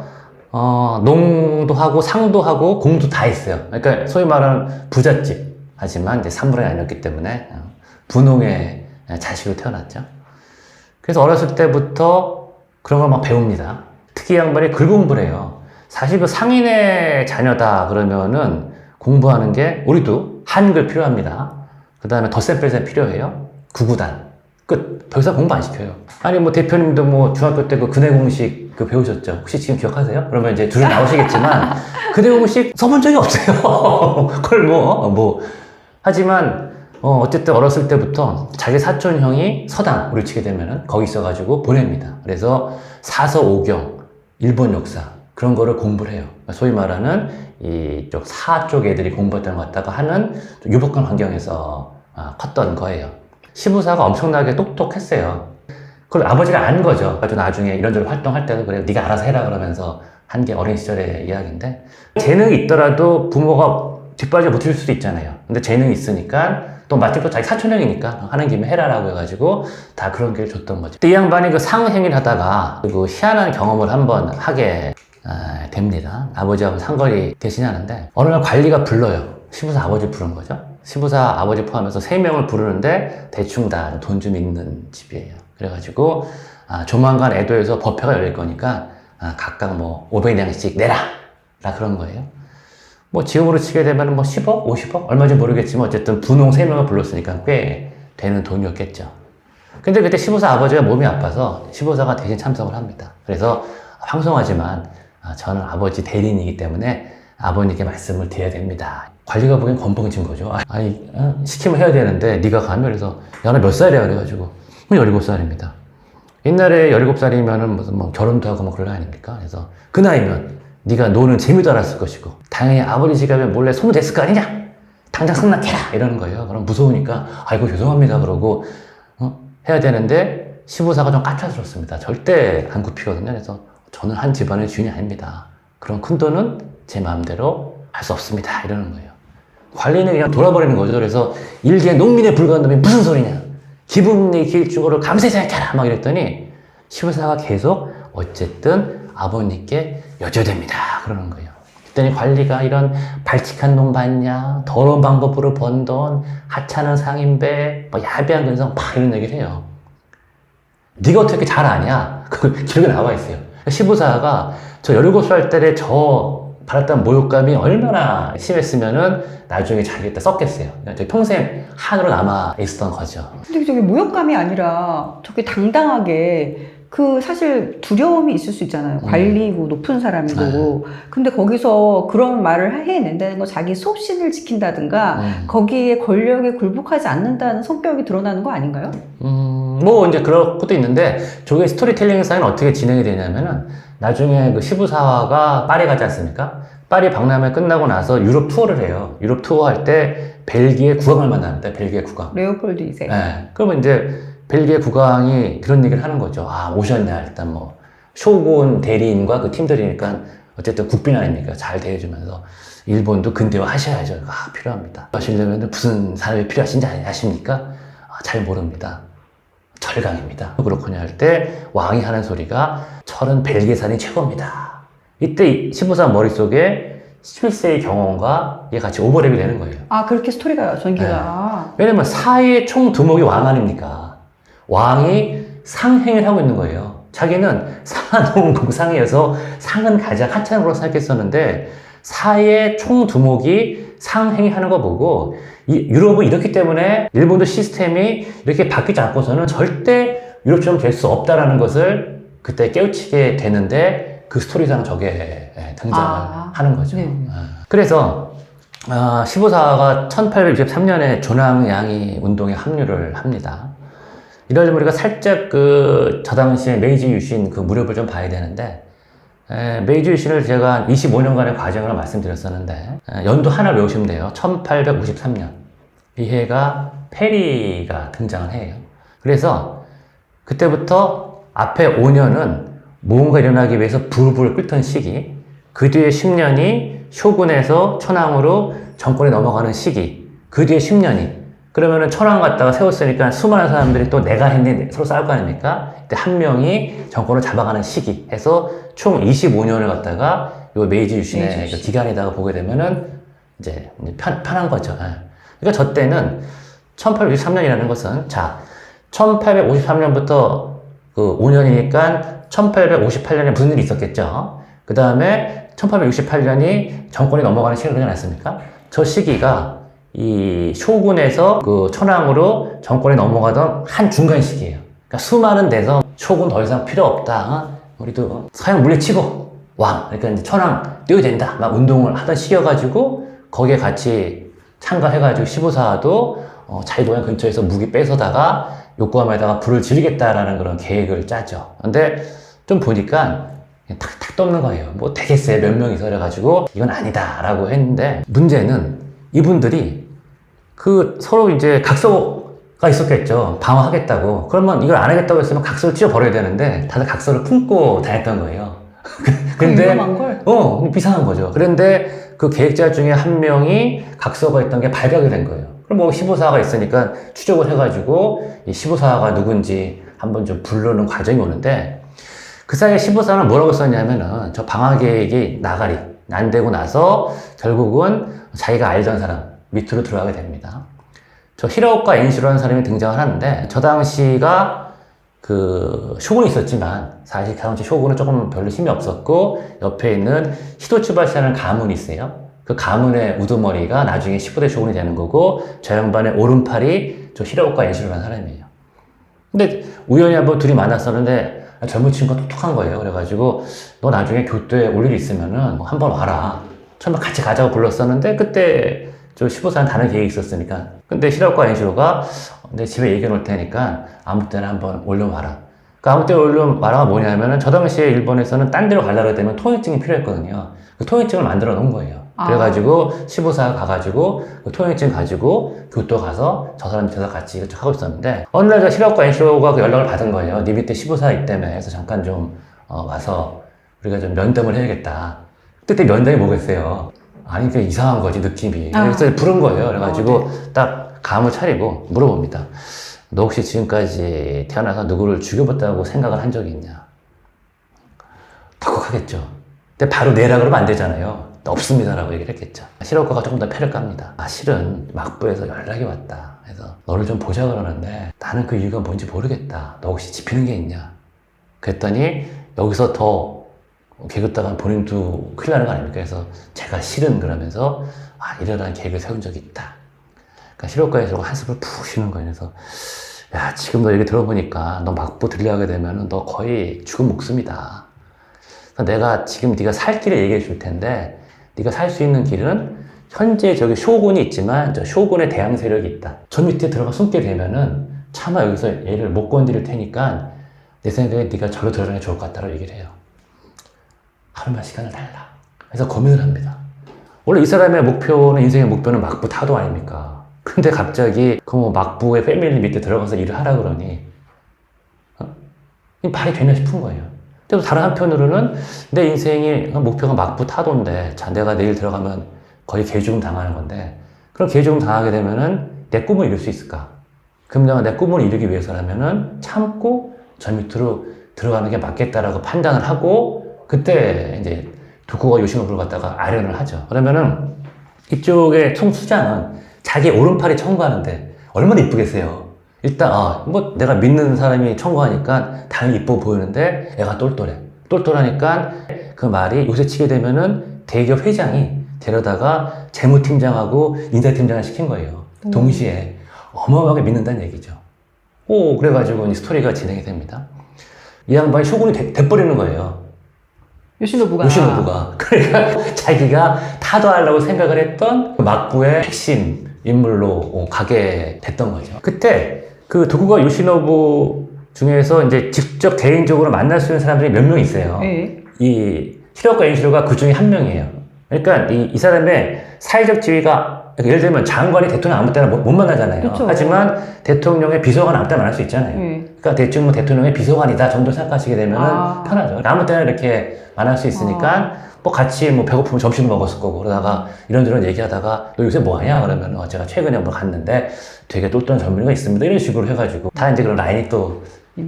S2: 농도 하고 상도 하고 공도 다 했어요. 그러니까 소위 말하는 부잣집 하지만 이제 사무라이 아니었기 때문에 분홍의 자식으로 태어났죠. 그래서 어렸을 때부터 그런 걸 막 배웁니다. 특히 이 양반이 글 공부를 해요. 사실 그 상인의 자녀다 그러면은 공부하는 게 우리도 한글 필요합니다. 그 다음에 덧셈뺄셈 필요해요. 구구단 끝. 더 이상 공부 안 시켜요. 아니 뭐 대표님도 뭐 중학교 때 그 근해 공식 그 배우셨죠? 혹시 지금 기억하세요? 그러면 이제 둘이 나오시겠지만 근해 공식 써본 적이 없어요. 그걸 하지만 어쨌든 어렸을 때부터 자기 사촌 형이 서당, 우리 치게 되면은 거기 있어가지고 보냅니다. 그래서 사서오경, 일본 역사, 그런 거를 공부를 해요. 소위 말하는 이쪽 사 쪽 애들이 공부했던 것 같다가 하는 유복한 환경에서 컸던 거예요. 시부사가 엄청나게 똑똑했어요. 그걸 아버지가 안 거죠. 아주 나중에 이런저런 활동할 때도 그래요. 네가 알아서 해라 그러면서 한 게 어린 시절의 이야기인데, 재능이 있더라도 부모가 뒷바라지 못해줄 수도 있잖아요. 근데 재능이 있으니까 또 마침 또 자기 사촌형이니까 하는 김에 해라라고 해가지고 다 그런 기회를 줬던 거죠. 이 양반이 그 상행위를 하다가 그 희한한 경험을 한번 하게 됩니다. 아버지하고 상거리 대신하는데 어느 날 관리가 불러요. 시부사 아버지 부른 거죠. 시부사 아버지 포함해서 3명을 부르는데 대충 다 돈 좀 있는 집이에요. 그래가지고 조만간 애도에서 법회가 열릴 거니까 각각 뭐 500냥씩 내라 라 그런 거예요. 뭐 지금으로 치게 되면 뭐 10억, 50억 얼마인지 모르겠지만 어쨌든 분홍 3명을 불렀으니까 꽤 되는 돈이었겠죠. 근데 그때 시부사 아버지가 몸이 아파서 시부사가 대신 참석을 합니다. 그래서 황송하지만 저는 아버지 대리인이기 때문에 아버님께 말씀을 드려야 됩니다. 관리가 보기엔 건방진 거죠. 아니 시키면 해야 되는데 네가 가면, 그래서 야 너 몇 살이야 그래가지고 17살입니다. 옛날에 17살이면은 무슨 뭐 결혼도 하고 뭐 그럴 나이 아닙니까? 그래서 그 나이면 네가 노는 재미도 알았을 것이고 당연히 아버지 지갑에 몰래 손을 댔을 거 아니냐? 당장 승낙해라 이러는 거예요. 그럼 무서우니까 아이고 죄송합니다 그러고 해야 되는데 시부사가 좀 까탈스럽습니다. 절대 안 굽히거든요. 그래서 저는 한 집안의 주인이 아닙니다. 그런 큰 돈은 제 마음대로 할 수 없습니다 이러는 거예요. 관리는 그냥 돌아버리는 거죠. 그래서 일개 농민에 불과한 놈이 무슨 소리냐, 기분이 길쭉으로 감세 생각해라 막 이랬더니 시부사가 계속 어쨌든 아버님께 여쭤됩니다 그러는 거예요. 그랬더니 관리가 이런 발칙한 놈 봤냐, 더러운 방법으로 번 돈, 하찮은 상인배, 뭐 야비한 근성 막 이런 얘기를 해요. 네가 어떻게 잘 아냐? 그 기록에 나와 있어요. 시부사가 저 17살 때에 저 받았던 모욕감이 얼마나 심했으면은 나중에 자기가 썼겠어요. 평생 한으로 남아 있었던 거죠.
S1: 근데 저게 모욕감이 아니라 저게 당당하게 그 사실 두려움이 있을 수 있잖아요. 관리고 높은 사람이고. 근데 거기서 그런 말을 해낸다는 건 자기 소신을 지킨다든가 거기에 권력에 굴복하지 않는다는 성격이 드러나는 거 아닌가요?
S2: 뭐 이제 그런 것도 있는데 저게 스토리텔링상은 어떻게 진행이 되냐면은 나중에 그 시부사가 파리 가지 않습니까? 파리 박람회 끝나고 나서 유럽 투어를 해요. 유럽 투어 할 때 벨기에 국왕을 만나는데, 벨기에 국왕.
S1: 레오폴드 2세.
S2: 네. 그러면 이제 벨기에 국왕이 그런 얘기를 하는 거죠. 오셨냐. 일단 뭐 쇼군 대리인과 그 팀들이니까 어쨌든 국빈 아닙니까? 잘 대해주면서 일본도 근대화 하셔야죠. 필요합니다. 하시려면 무슨 사람이 필요하신지 아십니까? 잘 모릅니다. 철강입니다. 그렇거냐 할 때 왕이 하는 소리가 철은 벨기에산이 최고입니다. 이때 시부사 머릿속에 11세의 경험과 얘 같이 오버랩이 되는 거예요.
S1: 그렇게 스토리가 전개가.
S2: 네. 왜냐면 사의 총 두목이 왕 아닙니까? 왕이 상행을 하고 있는 거예요. 자기는 상하농공상에서 상은 가장 하찮은 생각했었는데 사의 총 두목이 상행하는 거 보고 유럽은 이렇기 때문에 일본도 시스템이 이렇게 바뀌지 않고서는 절대 유럽처럼 될 수 없다라는 것을 그때 깨우치게 되는데 그 스토리상 저게 등장을 하는 거죠. 네. 그래서 시부사가 1863년에 조낭양이 운동에 합류를 합니다. 이러려면 우리가 살짝 저 당시에 메이지 유신 그 무렵을 좀 봐야 되는데, 메이지 유신을 제가 25년간의 과정을 말씀드렸었는데, 연도 하나 외우시면 돼요. 1853년. 이 해가 페리가 등장을 해요. 그래서 그때부터 앞에 5년은 무언가 일어나기 위해서 불을 끓던 시기, 그 뒤에 10년이 쇼군에서 천황으로 정권이 넘어가는 시기, 그 뒤에 10년이, 그러면은 천황 갔다가 세웠으니까 수많은 사람들이 또 내가 했니 서로 싸울 거 아닙니까? 그때 한 명이 정권을 잡아가는 시기 해서 총 25년을 갖다가 요 메이지 유신의 그 기간에다가 보게 되면은 이제 편한 거죠. 그러니까 저 때는 1863년이라는 것은 1853년부터 그 5년이니까 1858년에 무슨 일이 있었겠죠. 그 다음에 1868년이 정권이 넘어가는 시기가 그러지 않았습니까? 저 시기가 이 쇼군에서 그 천황으로 정권이 넘어가던 한 중간 시기예요. 그러니까 수많은 데서 쇼군 더 이상 필요 없다. 우리도 서양 물리치고 왕. 그러니까 이제 천황 띄워야 된다. 막 운동을 하던 시기여가지고 거기에 같이 참가해가지고 시부사도 자기 고향 근처에서 무기 뺏어다가 요코하마에다가 불을 지르겠다라는 그런 계획을 짜죠. 근데 좀 보니까 탁탁 떠는 거예요. 뭐 되겠어요. 몇 명이서 그래가지고 이건 아니다라고 했는데 문제는 이분들이 그 서로 이제 각서가 있었겠죠. 방어하겠다고. 그러면 이걸 안 하겠다고 했으면 각서를 찢어버려야 되는데 다들 각서를 품고 다녔던 거예요. 근데
S1: 위험한 걸?
S2: 이상한 거죠. 그런데 그 계획자 중에 한 명이 각서가 있던 게 발각이 된 거예요. 그럼 뭐 15사가 있으니까 추적을 해가지고 이 15사가 누군지 한번 좀 부르는 과정이 오는데 그 사이에 15사는 뭐라고 썼냐면은 저 방화계획이 나가리 안 되고 나서 결국은 자기가 알던 사람 밑으로 들어가게 됩니다. 저 히라오카 엔시로라는 사람이 등장을 하는데 저 당시가 그 쇼군이 있었지만 사실 그 당시 쇼군은 조금 별로 힘이 없었고 옆에 있는 히도츠바시라는 가문이 있어요. 그 가문의 우두머리가 나중에 15대 쇼군이 되는 거고 저 양반의 오른팔이 저 히라오카 엔시로라는 사람이에요. 근데 우연히 한번 둘이 만났었는데 젊은 친구가 똑똑한 거예요. 그래가지고 너 나중에 교토에 올 일 있으면은 한번 와라. 처음에 같이 가자고 불렀었는데 그때 저 15사는 다른 계획이 있었으니까. 근데 히라오카 엔시로가 내 집에 얘기해 놓을 테니까 아무 때나 한번 올려와라. 그 아무 때나 올려와라가 뭐냐면은 저 당시에 일본에서는 딴 데로 가려고 되면 통행증이 필요했거든요. 그 통행증을 만들어 놓은 거예요. 그래가지고 15사 가가지고 그 통행증 가지고 교토 가서 저 사람 밑에서 같이 하고 있었는데 어느 날 히라오카 엔시로가 그 연락을 받은 거예요. 네 밑에 15사 있다며 해서 잠깐 좀 와서 우리가 좀 면담을 해야겠다. 그때 면담이 뭐겠어요? 아니 그 이상한 거지 느낌이. 그래서 부른 거예요. 그래가지고 딱 감을 차리고 물어봅니다. 너 혹시 지금까지 태어나서 누구를 죽여봤다고 생각을 한 적이 있냐? 덜컥하겠죠. 근데 바로 내라 그러면 안 되잖아요. 없습니다라고 얘기를 했겠죠. 히라오카가 조금 더 패를 깝니다. 실은 막부에서 연락이 왔다. 그래서 너를 좀 보자 그러는데 나는 그 이유가 뭔지 모르겠다. 너 혹시 짚히는 게 있냐? 그랬더니 여기서 더 계급다가 본인도 큰일 나는 거 아닙니까? 그래서 제가 실은 그러면서 이러한 계획을 세운 적이 있다. 그러니까 히라오카에서 한숨을 푹 쉬는 거예요. 그래서 야 지금 너 얘기 들어보니까 너 막부 들려가게 되면 너 거의 죽은 목숨이다. 그래서 내가 지금 네가 살 길을 얘기해 줄 텐데 네가 살 수 있는 길은 현재 저기 쇼군이 있지만 저 쇼군의 대항 세력이 있다. 저 밑에 들어가 숨게 되면은 차마 여기서 얘를 못 건드릴 테니까 내 생각에 네가 절로 들어가는 게 좋을 것 같다라고 얘기를 해요. 하루만 시간을 달라. 그래서 고민을 합니다. 원래 이 사람의 목표는 인생의 목표는 막부 타도 아닙니까? 근데 갑자기 그 뭐 막부의 패밀리 밑에 들어가서 일을 하라 그러니 말이 되나 싶은 거예요. 또 다른 한편으로는 내 인생의 목표가 막부 타도인데 자 내가 내일 들어가면 거의 개죽음 당하는 건데 그럼 개죽음 당하게 되면은 내 꿈을 이룰 수 있을까? 그럼 내가 내 꿈을 이루기 위해서라면은 참고 저 밑으로 들어가는 게 맞겠다라고 판단을 하고 그때 이제 도쿠가 요시노부를 갖다가 아련을 하죠. 그러면은 이쪽의 총수장은 자기 오른팔이 청구하는데 얼마나 이쁘겠어요. 일단 뭐 내가 믿는 사람이 청구하니까 당연히 이뻐 보이는데 애가 똘똘해. 똘똘하니까 그 말이 요새 치게 되면은 대기업 회장이 데려다가 재무팀장하고 인사팀장을 시킨 거예요. 동시에 어마어마하게 믿는다는 얘기죠. 그래가지고 이 스토리가 진행이 됩니다. 이 양반이 쇼군이 돼버리는 거예요. 요시노부가. 그러니까 자기가 타도하려고 생각을 했던 그 막부의 핵심 인물로 가게 됐던 거죠. 그때 그 도쿠가 요시노부 중에서 이제 직접 개인적으로 만날 수 있는 사람들이 몇 명 있어요. 이 히라오카 엔시로가 그 중에 한 명이에요. 그러니까 이 사람의 사회적 지위가 예를 들면 장관이 대통령 아무 때나 못 만나잖아요.
S1: 그쵸.
S2: 하지만 대통령의 비서관 아무 때나 만날 수 있잖아요. 그러니까 대충 뭐 대통령의 비서관이다 정도 생각하시게 되면 편하죠. 아무 때나 이렇게 만날 수 있으니까 뭐 같이 뭐 배고프면 점심을 먹었을 거고 그러다가 이런저런 얘기하다가 너 요새 뭐 하냐 그러면 제가 최근에 뭐 갔는데 되게 똘똘한 젊은이가 있습니다 이런 식으로 해가지고 다 이제 그런 라인이 또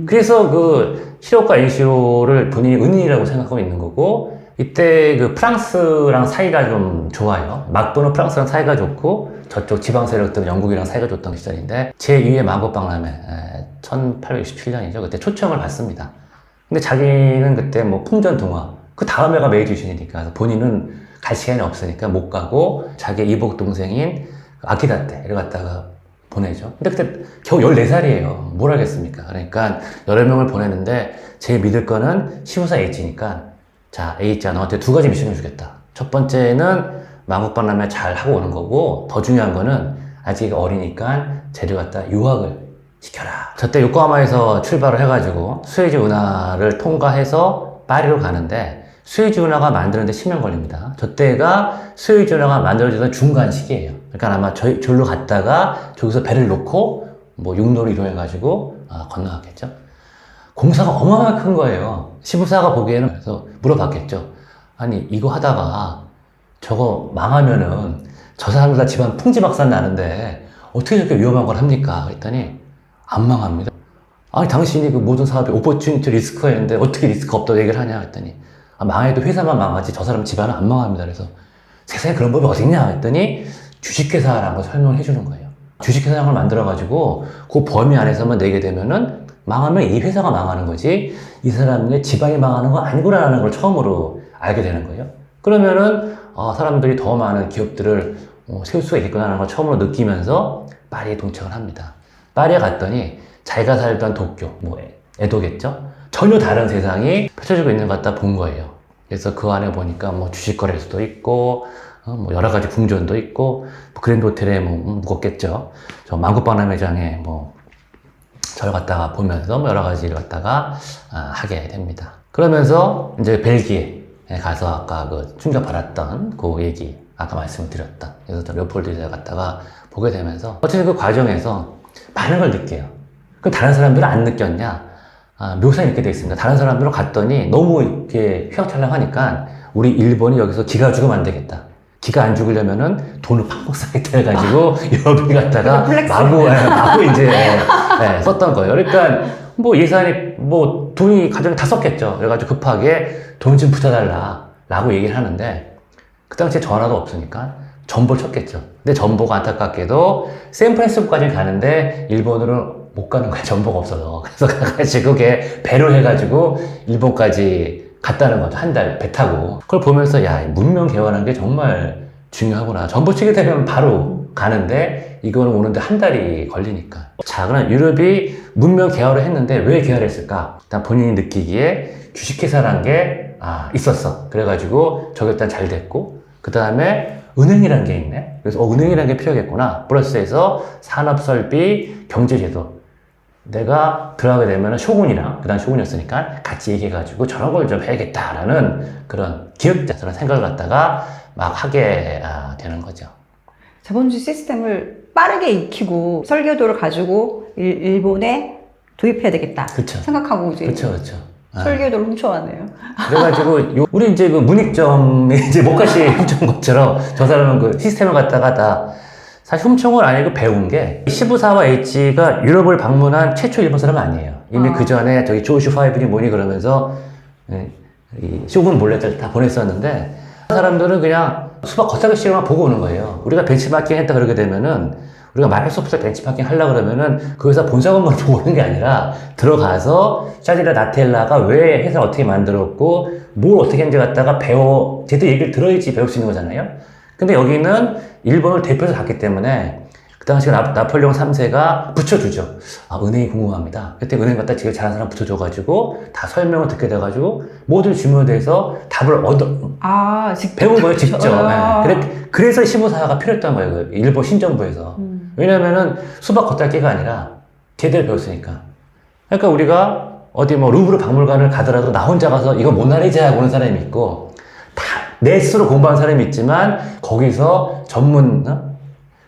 S2: 그래서 그 히라오카 엔시로를 본인이 은인이라고 생각하고 있는 거고 이때 그 프랑스랑 사이가 좀 좋아요. 막부는 프랑스랑 사이가 좋고 저쪽 지방 세력들은 영국이랑 사이가 좋던 시절인데 제2의 만국박람회 1867년이죠. 그때 초청을 받습니다. 근데 자기는 그때 뭐 풍전등화 그 다음에가 메이지신이니까 본인은 갈 시간이 없으니까 못 가고 자기 이복 동생인 아키다테를 갖다가 보내죠. 근데 그때 겨우 14살이에요. 뭘 하겠습니까? 그러니까 여러 명을 보내는데 제일 믿을 거는 시부사 H니까 자 H자 너한테 두 가지 미션을 주겠다. 첫 번째는 만국박람회 잘 하고 오는 거고 더 중요한 거는 아직 어리니까 쟤를 갖다 유학을 시켜라. 저때 요코하마에서 출발을 해가지고 스웨즈 운하를 통과해서 파리로 가는데 스웨즈 운하가 만드는데 10년 걸립니다. 저때가 스웨즈 운하가 만들어지던 중간 시기예요. 그러니까 아마 저기로 갔다가 저기서 배를 놓고 뭐 육로로 이동해가지고 건너갔겠죠. 공사가 어마어마하게 큰 거예요. 시부사가 보기에는. 그래서 물어봤겠죠. 아니 이거 하다가 저거 망하면은 저 사람들 다 집안 풍지박산 나는데 어떻게 저렇게 위험한 걸 합니까? 그랬더니 안 망합니다. 아니 당신이 그 모든 사업에 오퍼튜니티 리스크가 있는데 어떻게 리스크 없다고 얘기를 하냐 했더니 망해도 회사만 망하지 저 사람 집안은 안 망합니다. 그래서 세상에 그런 법이 어딨냐 했더니 주식회사라는 걸 설명을 해주는 거예요. 주식회사라는 걸 만들어가지고 그 범위 안에서만 내게 되면은 망하면 이 회사가 망하는 거지 이 사람의 집안이 망하는 거 아니구나라는 걸 처음으로 알게 되는 거예요. 그러면은 사람들이 더 많은 기업들을 세울 수가 있겠구나라는 걸 처음으로 느끼면서 파리에 동착을 합니다. 파리에 갔더니 자기가 살던 도쿄, 뭐 에도겠죠? 전혀 다른 세상이 펼쳐지고 있는 것 같다 본 거예요. 그래서 그 안에 보니까 뭐 주식 거래소도 있고 뭐 여러 가지 궁전도 있고 뭐 그랜드 호텔에 뭐 묵었겠죠. 저 만국박람 매장에 뭐 저를 갖다가 보면서 뭐 여러 가지를 갖다가 하게 됩니다. 그러면서 이제 벨기에 가서 아까 그 충격받았던 그 얘기 아까 말씀드렸던 그래서 저 레오폴드를 갖다가 보게 되면서 어쨌든 그 과정에서 많은 걸 느껴요. 그럼 다른 사람들은 안 느꼈냐? 묘사에 이렇게 되어 있습니다. 다른 사람들은 갔더니 너무 이렇게 휘황찬란하니까 우리 일본이 여기서 기가 죽으면 안 되겠다. 기가 안 죽으려면은 돈을 팍팍 쌓겠다 해가지고 유럽이 갖다가 마구 이제 썼던 거예요. 그러니까 뭐 예산이 뭐 돈이 가정이 다 썼겠죠. 그래가지고 급하게 돈 좀 붙여달라 라고 얘기를 하는데 그 당시에 전화도 없으니까 전보를 쳤겠죠. 근데 전보가 안타깝게도 샌프란시스코까지 가는데 일본으로 못 가는 거야. 전보가 없어서. 그래서 가가지고 그게 배로 해가지고 일본까지 갔다는 거죠. 한 달 배 타고. 그걸 보면서 야, 문명 개발하는 게 정말 중요하구나. 전보 치게 되면 바로 가는데 이거는 오는데 한 달이 걸리니까. 자, 그럼 유럽이 문명 개발을 했는데 왜 개발했을까? 일단 본인이 느끼기에 주식회사란 게 있었어. 그래가지고 저게 일단 잘 됐고 그 다음에 은행이란 게 있네. 그래서 은행이란 게 필요하겠구나. 플러스해서 산업설비, 경제제도. 내가 들어가게 되면 쇼군이랑, 그 다음 쇼군이었으니까 같이 얘기해가지고 저런 걸 좀 해야겠다라는 그런 기획자처럼 생각을 갖다가 막 하게 되는 거죠.
S1: 자본주의 시스템을 빠르게 익히고 설계도를 가지고 일본에 도입해야 되겠다.
S2: 그쵸.
S1: 생각하고 이제
S2: 그쵸.
S1: 설계도를 훔쳐왔네요.
S2: 그래가지고 우리 이제 그 문익점에 이제 목가시 훔쳐온 것처럼 저 사람은 그 시스템을 갖다가 다 사실 훔쳐온 건 아니고 배운 게 시부사와 H가 유럽을 방문한 최초 일본 사람은 아니에요. 이미 그 전에 저기 조슈 파이브니 뭐니 그러면서 이 쇼군 몰래 다 보냈었는데 사람들은 그냥 수박 겉핥기 시험만 보고 오는 거예요. 우리가 벤치마킹 했다 그러게 되면은 우리가 마이크로소프트 벤치마킹 하려고 그러면은 그 회사 본사 건물을 보고 오는 게 아니라 들어가서 샤질라 나텔라가 왜 회사를 어떻게 만들었고 뭘 어떻게 했는지 갖다가 제대로 얘기를 들어야지 배울 수 있는 거잖아요. 근데 여기는 일본을 대표해서 갔기 때문에 그 당시에 나폴레옹 3세가 붙여주죠. 은행이 궁금합니다. 그때 은행 갖다 제일 잘하는 사람 붙여줘가지고 다 설명을 듣게 돼가지고 모든 질문에 대해서 답을 배운 거예요, 직접. 그래서 시부사가 필요했던 거예요, 그 일본 신정부에서. 왜냐면은 수박 겉핥기가 아니라 제대로 배웠으니까. 그러니까 우리가 어디 뭐 루브르 박물관을 가더라도 나 혼자 가서 이거 모나리자야 보는 사람이 있고 다 내 스스로 공부한 사람이 있지만 거기서 전문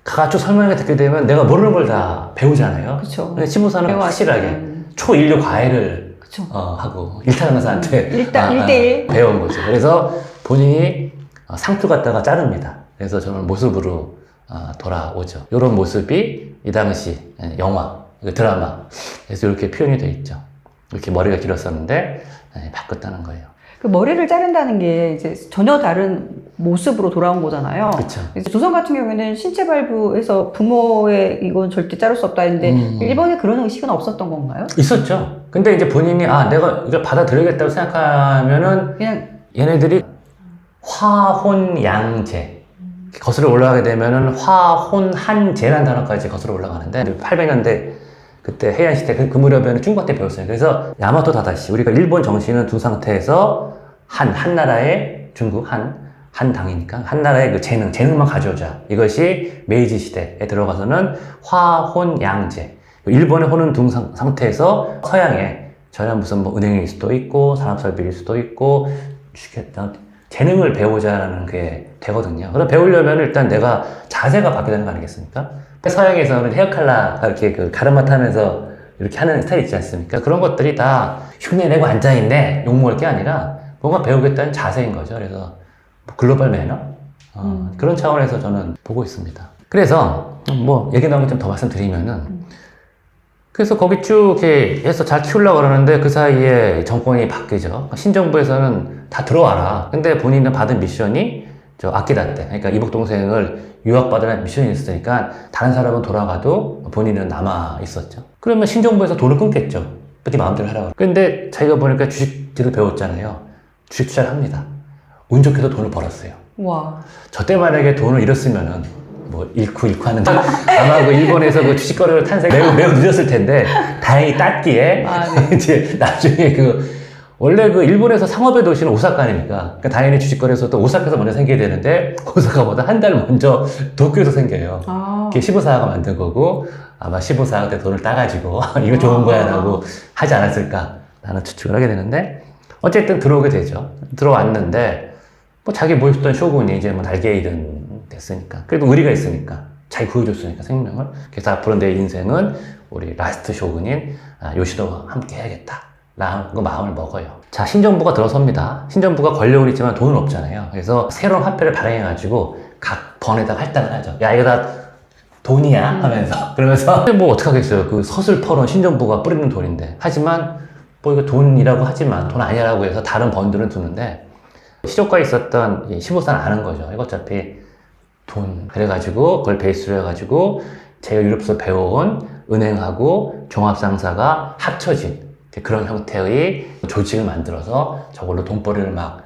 S2: 가가지고 설명을 듣게 되면 내가 모르는 걸 다 배우잖아요.
S1: 그쵸.
S2: 시부사는 확실하게 초인류 과외를 하고 일타강사한테
S1: 1대1
S2: 배운 거죠. 그래서 본인이 상투 갖다가 자릅니다. 그래서 저는 모습으로 돌아오죠. 이런 모습이 이 당시 영화, 드라마 그래서 이렇게 표현이 되어 있죠. 이렇게 머리가 길었었는데 바꿨다는 거예요.
S1: 그 머리를 자른다는 게 이제 전혀 다른 모습으로 돌아온 거잖아요.
S2: 그쵸.
S1: 그래서 조선 같은 경우에는 신체 발부에서 부모의 이건 절대 자를 수 없다 했는데 일본에 그런 의식은 없었던 건가요?
S2: 있었죠. 근데 이제 본인이 내가 이걸 받아들여야겠다고 생각하면은 그냥 얘네들이 화혼양제 거슬러 올라가게 되면은 화혼한제라는 단어까지 거슬러 올라가는데 800년대 그때 해안시대 그 무렵에는 중국한테 배웠어요. 그래서 야마토 다다시 우리가 일본 정신을 둔 상태에서 한 나라의 중국 한 당이니까 한 나라의 그 재능만 가져오자. 이것이 메이지 시대에 들어가서는 화혼양제. 일본의 혼은 둔 상태에서 서양에 전혀 무슨 뭐 은행일 수도 있고 산업설비일 수도 있고 재능을 배우자라는 게 되거든요. 그럼 배우려면 일단 내가 자세가 바뀌어야 되는 거 아니겠습니까? 서양에서는 헤어칼라 이렇게 그 가르마 타면서 이렇게 하는 스타일 있지 않습니까? 그런 것들이 다 흉내내고 앉아있네 욕먹을 게 아니라 뭔가 배우겠다는 자세인 거죠. 그래서 글로벌 매너 그런 차원에서 저는 보고 있습니다. 그래서 뭐 얘기 나오면 좀 더 말씀드리면은 그래서 거기 쭉 이렇게 해서 잘 키우려고 그러는데 그 사이에 정권이 바뀌죠. 신정부에서는 다 들어와라. 근데 본인은 받은 미션이 저 아키다 때, 그러니까 이복 동생을 유학받으라는 미션이 있으니까 다른 사람은 돌아가도 본인은 남아 있었죠. 그러면 신정부에서 돈을 끊겠죠. 그렇게 마음대로 하라고. 근데 자기가 보니까 주식들을 배웠잖아요. 주식 투자를 합니다. 운 좋게도 돈을 벌었어요.
S1: 와.
S2: 저 때 만약에 돈을 잃었으면은 뭐 잃고 하는데 아마 그 일본에서 그 주식거래를 탄생 매우 늦었을 텐데 다행히 땄기에
S1: 네.
S2: 이제 나중에 원래 그 일본에서 상업의 도시는 오사카 아닙니까? 그러니까 당연히 주식거래소 또 오사카에서 먼저 생겨야 되는데 오사카보다 한 달 먼저 도쿄에서 생겨요. 그게 시부사가 만든 거고 아마 시부사가 때 돈을 따가지고 이거 좋은 거야 라고 하지 않았을까 라는 추측을 하게 되는데 어쨌든 들어오게 되죠. 들어왔는데 뭐 자기 모였던 쇼군이 이제 뭐 날개 잃은 됐으니까 그래도 의리가 있으니까 잘 구해줬으니까 생명을. 그래서 앞으로 내 인생은 우리 라스트 쇼군인 요시도와 함께 해야겠다 라는 마음을 먹어요. 자, 신정부가 들어섭니다. 신정부가 권력은 있지만 돈은 없잖아요. 그래서 새로운 화폐를 발행해가지고 각 번에다가 할당을 하죠. 야 이거 다 돈이야 하면서 그러면서 뭐 어떡하겠어요. 그 서슬퍼런 신정부가 뿌리는 돈인데. 하지만 뭐 이거 돈이라고 하지만 돈 아니라고 해서 다른 번들은 두는데 시조가에 있었던 이 시부사는 아는 거죠. 이거 어차피 돈. 그래가지고 그걸 베이스로 해가지고 제가 유럽에서 배워온 은행하고 종합상사가 합쳐진 그런 형태의 조직을 만들어서 저걸로 돈벌이를 막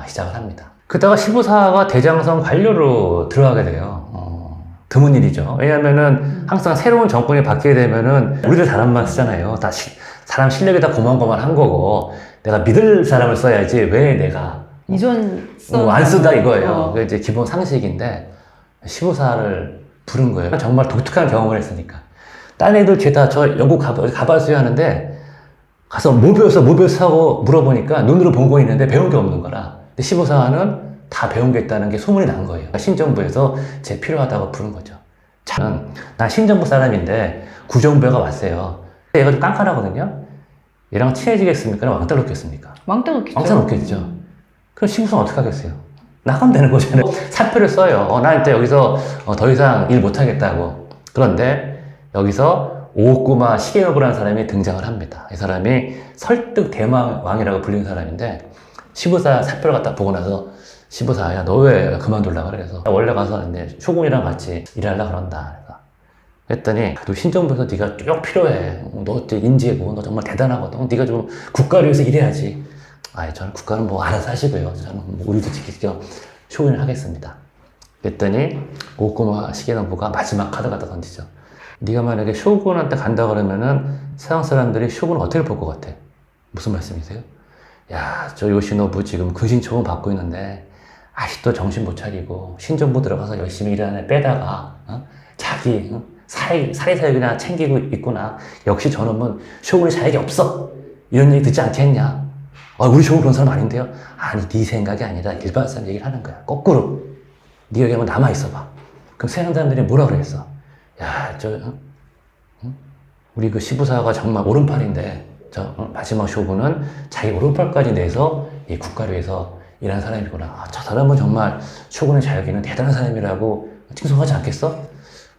S2: 시작을 합니다. 그러다가 시부사가 대장성 관료로 들어가게 돼요. 드문 일이죠. 왜냐면은 항상 새로운 정권이 바뀌게 되면은 우리들 사람만 쓰잖아요. 다 사람 실력이 다 고만고만한 거고 내가 믿을 사람을 써야지 왜 내가
S1: 이전
S2: 안 쓰다 이거예요. 그게 이제 기본 상식인데 시부사를 부른 거예요. 정말 독특한 경험을 했으니까. 딴 애들 죄다 저 영국 가봐수요 하는데 가서 뭐 배웠어 하고 물어보니까 눈으로 본 거 있는데 배운 게 없는 거라. 근데 시부사는 다 배운 게 있다는 게 소문이 난 거예요. 신정부에서 제 필요하다고 부른 거죠. 참, 난 신정부 사람인데 구정부가 왔어요. 얘가 좀 깐깐하거든요. 얘랑 친해지겠습니까? 왕따 놓겠습니까?
S1: 왕따 놓겠죠.
S2: 왕따 놓겠죠. 그럼 시부사는 어떻게 하겠어요? 나가면 되는 거잖아요. 사표를 써요. 나한테 여기서 더 이상 일 못하겠다고. 그런데 여기서 오오쿠마 시게노부라는 사람이 등장을 합니다. 이 사람이 설득 대왕이라고 불리는 사람인데 시부사 사표를 갖다 보고 나서 시부사야 너 왜 그만둘라 그래서 원래 가서 이제 쇼군이랑 같이 일하려고 그런다. 그랬더니 너 신정부에서 네가 쭉 필요해. 너 인재고 너 정말 대단하거든. 네가 좀 국가를 위해서 일해야지. 저는 국가는 뭐 알아서 하시고요. 저는 뭐 우리도 지킬 겸 쇼군을 하겠습니다. 그랬더니 오오쿠마 시게노부가 마지막 카드 갖다 던지죠. 네가 만약에 쇼군한테 간다 그러면은 세상 사람들이 쇼군을 어떻게 볼 것 같아? 무슨 말씀이세요? 야, 저 요시노부 지금 근신초문 받고 있는데 아직도 정신 못 차리고 신정부 들어가서 열심히 일하는 애 빼다가 자기 사리사욕 그냥 챙기고 있구나. 역시 저놈은 쇼군의 자격이 없어. 이런 얘기 듣지 않겠냐? 우리 쇼군 그런 사람 아닌데요? 아니 네 생각이 아니라 일반 사람 얘기를 하는 거야. 거꾸로 네 여기 한번 남아있어 봐. 그럼 세상 사람들이 뭐라 그랬어? 야, 우리 그 시부사가 정말 오른팔인데, 마지막 쇼군은 자기 오른팔까지 내서 이 국가를 위해서 일하는 사람이구나. 저 사람은 정말 쇼군의 자격이 있는 대단한 사람이라고 칭송하지 않겠어?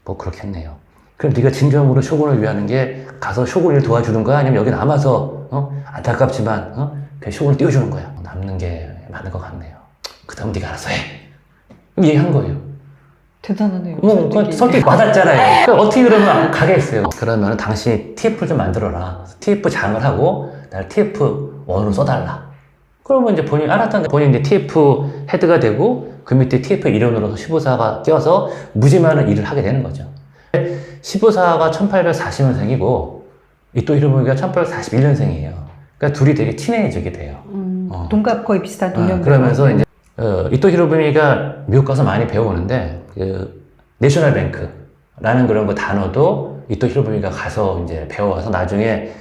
S2: 뭐 그렇겠네요. 그럼 네가 진정으로 쇼군을 위하는 게 가서 쇼군을 도와주는 거야? 아니면 여기 남아서 안타깝지만 그냥 쇼군을 띄워주는 거야? 남는 게 맞는 것 같네요. 그 다음 네가 알아서 해. 그럼 얘기한 거예요.
S1: 대단하네요.
S2: 설득 받았잖아요. 그러니까 어떻게 그러면 가겠어요. 그러면 당신이 TF를 좀 만들어라. TF 장을 하고 날 TF1으로 써달라. 그러면 이제 본인이 알았다는데 본인이 이제 TF 헤드가 되고 그 밑에 TF 일원으로서 시부사가 껴서 무지 많은 일을 하게 되는 거죠. 시부사가 1840년생이고 또 이러보니까 1841년생이에요. 그러니까 둘이 되게 친해지게 돼요.
S1: 동갑 거의 비슷한 동년배.
S2: 그러면서 이제 이토 히로부미가 미국 가서 많이 배우는데, 내셔널 뱅크라는 그런 그 단어도 이토 히로부미가 가서 이제 배워와서 나중에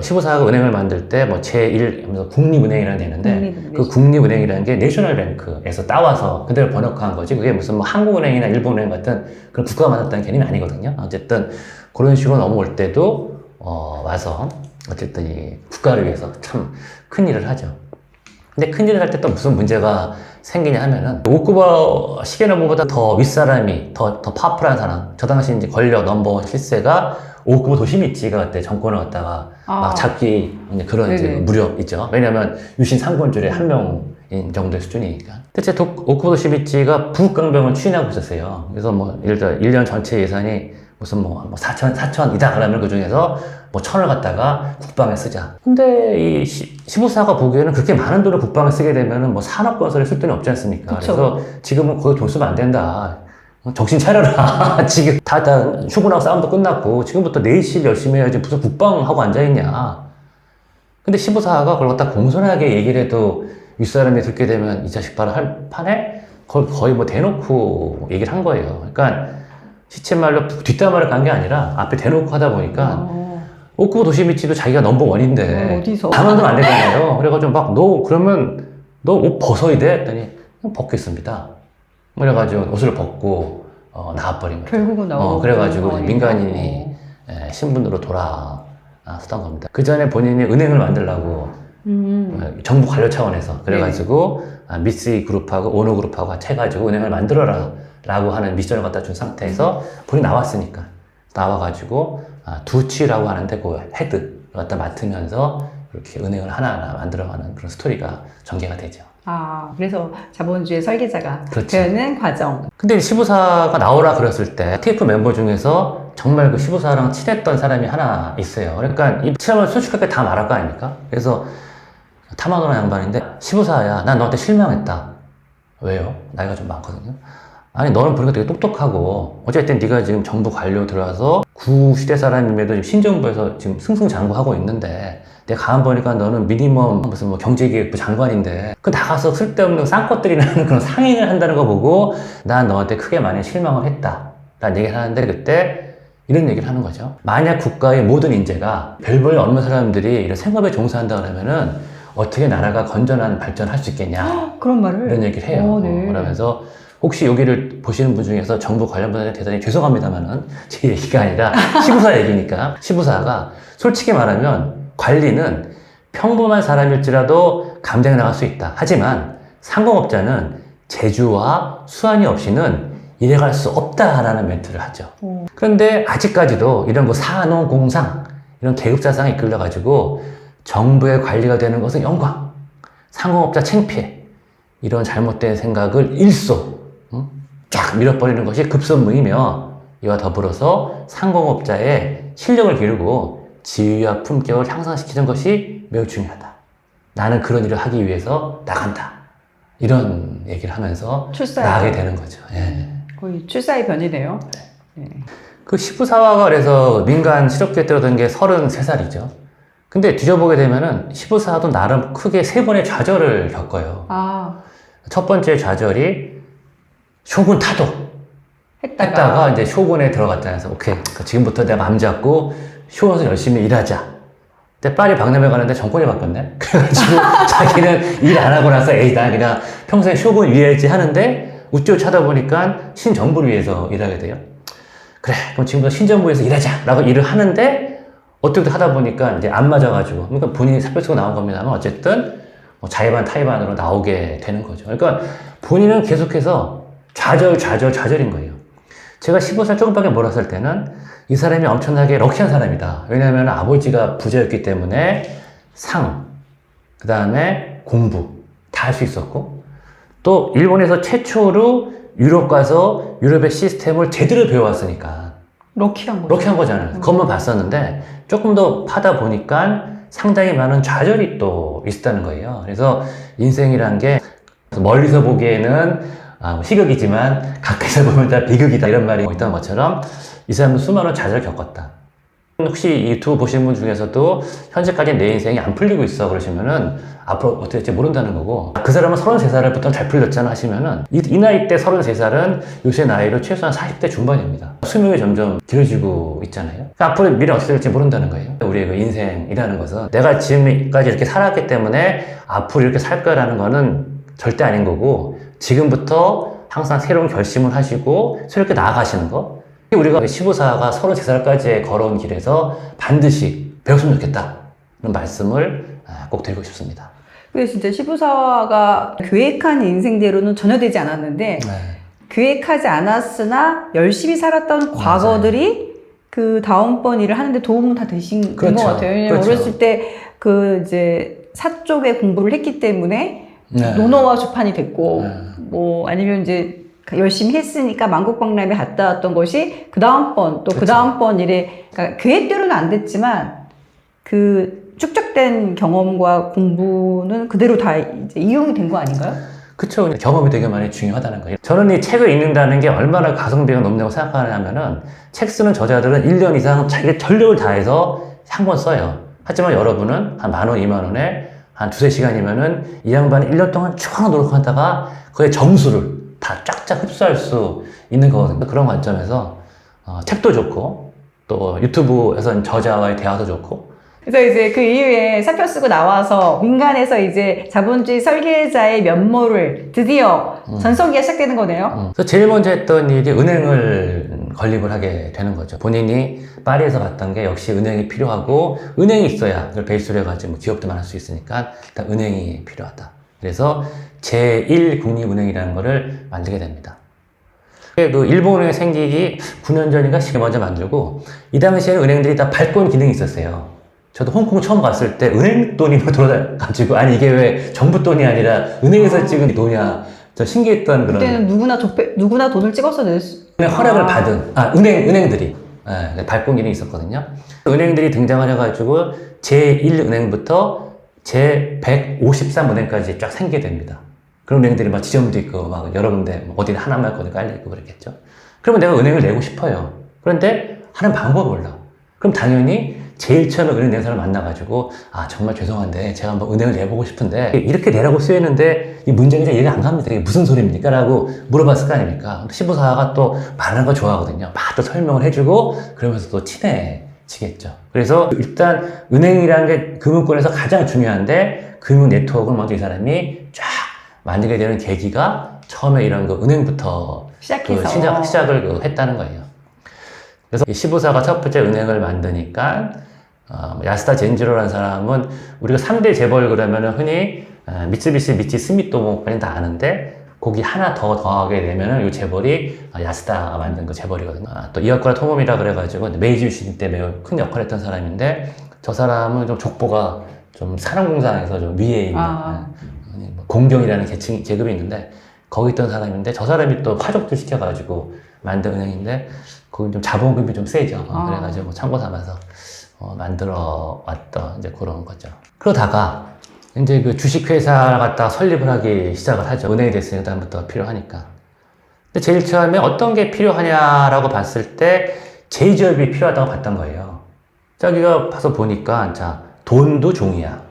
S2: 시부사가 은행을 만들 때 뭐 제1 하면서 국립은행이라는 게 있는데 그 국립은행이라는 게 내셔널 뱅크에서 따와서 그대로 번역한 거지 그게 무슨 뭐 한국은행이나 일본은행 같은 그런 국가가 만들었다는 개념이 아니거든요. 어쨌든 그런 식으로 넘어올 때도 와서 어쨌든 이 국가를 위해서 참 큰일을 하죠. 근데 큰일을 할 때 또 무슨 문제가 생기냐 하면은 오쿠보 시게노부보다 더 윗사람이 더 파워풀한 사람 저 당시 이제 권력 넘버원 실세가 오쿠보 도시미치가 그때 정권을 갖다가 막 잡기 이제 그런 이제 무력 있죠. 왜냐면 유신 3권줄의 한 명인 정도의 수준이니까. 대체 오쿠보 도시미치가 부국강병을 추진하고 있었어요. 그래서 뭐 예를 들어 1년 전체 예산이 무슨 뭐 4천이다 그러면 그 중에서 뭐 1,000을 갖다가 국방에 쓰자. 근데 이 시부사가 보기에는 그렇게 많은 돈을 국방에 쓰게 되면은 뭐 산업 건설에 쓸 돈이 없지 않습니까?
S1: 그쵸.
S2: 그래서 지금은 거기 돈 쓰면 안 된다. 정신 차려라. 지금 다 쇼군하고 싸움도 끝났고 지금부터 내실 열심히 해야지 무슨 국방하고 앉아있냐. 근데 시부사가 그걸 딱 공손하게 얘기를 해도 윗사람이 듣게 되면 이 자식 봐라 할 판에 거의 뭐 대놓고 얘기를 한 거예요. 그러니까 시쳇말로 뒷담화를 간 게 아니라 앞에 대놓고 하다 보니까 오쿠보 도시미치도 자기가 넘버원인데
S1: 어디서?
S2: 가만두면 안 되잖아요. 그래가지고 막 너 그러면 너 옷 벗어야 돼? 했더니 벗겠습니다. 그래가지고 옷을 벗고 나와버린 거죠.
S1: 결국은 나오고
S2: 그래가지고 민간인이 신분으로 돌아섰던 겁니다. 그 전에 본인이 은행을 만들려고 정부 관료 차원에서 그래가지고 미쓰이 그룹하고 오노 그룹하고 같이 해가지고 은행을 만들어라 라고 하는 미션을 갖다 준 상태에서 본인이 나왔으니까 나와가지고 두치라고 하는데 그 헤드를 갖다 맡으면서 이렇게 은행을 하나하나 만들어가는 그런 스토리가 전개가 되죠.
S1: 그래서 자본주의 설계자가
S2: 그렇죠.
S1: 되는 과정.
S2: 근데 시부사가 나오라 그랬을 때 TF 멤버 중에서 정말 그 시부사랑 친했던 사람이 하나 있어요. 그러니까 이 친함을 솔직하게 다 말할 거 아닙니까? 그래서 타마노라 양반인데 시부사야 난 너한테 실망했다. 왜요? 나이가 좀 많거든요. 아니 너는 보니까 되게 똑똑하고 어쨌든 네가 지금 정부 관료 들어와서 구시대 사람임에도 지금 신정부에서 지금 승승장구하고 있는데 내가 가만 보니까 너는 미니멈 무슨 뭐 경제기획부 장관인데 그 나가서 쓸데없는 쌍것들이라는 그런 상행을 한다는 거 보고 난 너한테 크게 많이 실망을 했다 라는 얘기를 하는데 그때 이런 얘기를 하는 거죠. 만약 국가의 모든 인재가 별 볼 없는 사람들이 이런 생업에 종사한다 그러면은 어떻게 나라가 건전한 발전할 수 있겠냐
S1: 그런 말을
S2: 이런 얘기를 해요.
S1: 네.
S2: 그러면서 혹시 여기를 보시는 분 중에서 정부 관련 분들한테 대단히 죄송합니다만은 제 얘기가 아니라 시부사 얘기니까 시부사가 솔직히 말하면 관리는 평범한 사람일지라도 감당해 나갈 수 있다. 하지만 상공업자는 재주와 수완이 없이는 일해갈 수 없다라는 멘트를 하죠. 그런데 아직까지도 이런 거 사농공상 이런 계급사상에 이끌려가지고 정부의 관리가 되는 것은 영광, 상공업자 창피해 이런 잘못된 생각을 일소 쫙 밀어버리는 것이 급선무이며 이와 더불어서 상공업자의 실력을 기르고 지위와 품격을 향상시키는 것이 매우 중요하다. 나는 그런 일을 하기 위해서 나간다. 이런 얘기를 하면서 나가게 되는 거죠. 예.
S1: 거의 출사의 변이네요. 네.
S2: 그 시부사화가 그래서 민간 실업계에 들어든 게 33살이죠. 근데 뒤져보게 되면은 시부사도 나름 크게 3번의 좌절을 겪어요. 첫 번째 좌절이 쇼군 타도 했다가 이제 쇼군에 들어갔다 해서 오케이 지금부터 내가 마음 잡고 쇼군에서 열심히 일하자. 근데 파리 박람회 가는데 정권이 바뀌었네. 그래가지고 자기는 일 안 하고 나서 에이 나 그냥 평생 쇼군 위해야지 하는데 우쭈 찾아보니까 신정부를 위해서 일하게 돼요. 그래 그럼 지금부터 신정부에서 일하자 라고 일을 하는데 어떻게 하다 보니까 이제 안 맞아가지고 그러니까 본인이 사표 쓰고 나온 겁니다만 어쨌든 뭐 자의반 타의반으로 나오게 되는 거죠. 그러니까 본인은 계속해서 좌절인 거예요. 제가 15살 조금밖에 몰랐을 때는 이 사람이 엄청나게 럭키한 사람이다. 왜냐하면 아버지가 부자였기 때문에 상, 그 다음에 공부 다 할 수 있었고 또 일본에서 최초로 유럽 가서 유럽의 시스템을 제대로 배워왔으니까 럭키한 거잖아요. 그것만 봤었는데 조금 더 파다 보니까 상당히 많은 좌절이 또 있었다는 거예요. 그래서 인생이란 게 멀리서 보기에는 희극이지만 가까이서 보면 다 비극이다 이런 말이 있던 것처럼 이 사람은 수많은 좌절을 겪었다. 혹시 이 유튜브 보시는 분 중에서도 현재까지 내 인생이 안 풀리고 있어 그러시면은 앞으로 어떻게 될지 모른다는 거고, 그 사람은 33살부터 잘 풀렸잖아 하시면은 이 나이 때 33살은 요새 나이로 최소한 40대 중반입니다. 수명이 점점 길어지고 있잖아요. 그러니까 앞으로 미래 어떻게 될지 모른다는 거예요. 우리의 그 인생이라는 것은 내가 지금까지 이렇게 살았기 때문에 앞으로 이렇게 살 거라는 거는 절대 아닌 거고, 지금부터 항상 새로운 결심을 하시고 새롭게 나아가시는 거, 우리가 시부사가 33살까지의 걸어온 길에서 반드시 배웠으면 좋겠다는 말씀을 꼭 드리고 싶습니다.
S1: 근데 진짜 시부사가 계획한 인생대로는 전혀 되지 않았는데 계획하지 않았으나 열심히 살았던 과거들이 그 다음번 일을 하는데 도움은 다 되신
S2: 그렇죠.
S1: 것 같아요. 왜냐면
S2: 그렇죠.
S1: 어렸을 때 그 이제 사쪽에 공부를 했기 때문에
S2: 네.
S1: 논어와 주판이 됐고
S2: 네.
S1: 뭐 아니면 이제 열심히 했으니까 만국박람회 갔다 왔던 것이 그 다음번 또 그
S2: 그렇죠.
S1: 다음번 일에, 그러니까 계획대로는 안 됐지만 그 축적된 경험과 공부는 그대로 다 이제 이용이 된 거 아닌가요?
S2: 그쵸. 경험이 되게 많이 중요하다는 거예요. 저는 이 책을 읽는다는 게 얼마나 가성비가 높냐고 생각하냐면은, 책 쓰는 저자들은 1년 이상 자기 전력을 다해서 한 권 써요. 하지만 여러분은 한 10,000원, 20,000원에 한 2~3시간이면은 이 양반이 1년 동안 쭉 노력하다가 그의 정수를 다 쫙쫙 흡수할 수 있는 거거든요. 그런 관점에서 책도 좋고, 또 유튜브에서는 저자와의 대화도 좋고.
S1: 그래서 이제 그 이후에 사표 쓰고 나와서 민간에서 이제 자본주의 설계자의 면모를 드디어 전성기가 시작되는 거네요.
S2: 그래서 제일 먼저 했던 일이 은행을 건립을 하게 되는 거죠. 본인이 파리에서 봤던 게 역시 은행이 필요하고, 은행이 있어야 그걸 베이스로 해가지고 기업도 할 수 있으니까 일단 은행이 필요하다. 그래서 제1국립은행이라는 거를 만들게 됩니다. 그 일본은행이 생기기 9년 전인가 먼저 만들고, 이 당시에 은행들이 다 발권 기능이 있었어요. 저도 홍콩 처음 갔을 때 은행 돈이 들어가지고, 아니 이게 왜 정부 돈이 아니라 은행에서 찍은 돈이야. 저 신기했던 그런.
S1: 그때는 누구나 돈을 찍어서 낼 수.
S2: 허락을 받은 은행들이 발권 기능이 있었거든요. 은행들이 등장을 해가지고 제1은행부터 제153은행까지 쫙 생기게 됩니다. 그런 은행들이 막 지점도 있고 막 여러 군데 어디 하나만 거기 깔려 있고 그랬겠죠. 그러면 내가 은행을 내고 싶어요. 그런데 하는 방법을 몰라. 그럼 당연히 제일 처음에 은행 낸 사람을 만나가지고, 아 정말 죄송한데 제가 한번 은행을 내보고 싶은데 이렇게 내라고 쓰여있는데 이 문제가 이해가 안 갑니다. 이게 무슨 소리입니까? 라고 물어봤을 거 아닙니까? 시부사가 또 말하는 거 좋아하거든요. 막 또 설명을 해주고 그러면서 또 친해지겠죠. 그래서 일단 은행이라는 게 금융권에서 가장 중요한데, 금융 네트워크를 먼저 이 사람이 쫙 만들게 되는 계기가 처음에 이런 그 은행부터
S1: 시작해서
S2: 시작을 했다는 거예요. 그래서 시부사가 첫 번째 은행을 만드니까 야스다 젠지로라는 사람은 우리가 3대 재벌 그러면은 흔히 미쓰비시, 미치, 스미토모까지는 다 아는데, 거기 하나 더 더하게 되면은 이 재벌이 야스다가 만든 그 재벌이거든요. 또 이와쿠라 토모미라 그래가지고 메이지 유신 때 매우 큰 역할을 했던 사람인데, 저 사람은 좀 족보가 좀 산업공사에서 좀 위에 있는 공경이라는 계급이 있는데 거기 있던 사람인데, 저 사람이 또 화족도 시켜가지고 만든 은행인데 거기 좀 자본금이 좀 세죠. 그래가지고 참고 삼아서 만들어 왔던 이제 그런 거죠. 그러다가 이제 그 주식회사 갖다 설립을 하기 시작을 하죠. 은행이 됐으니까 다음부터 필요하니까. 근데 제일 처음에 어떤 게 필요하냐라고 봤을 때 제조업이 필요하다고 봤던 거예요. 자기가 봐서 보니까, 자, 돈도 종이야.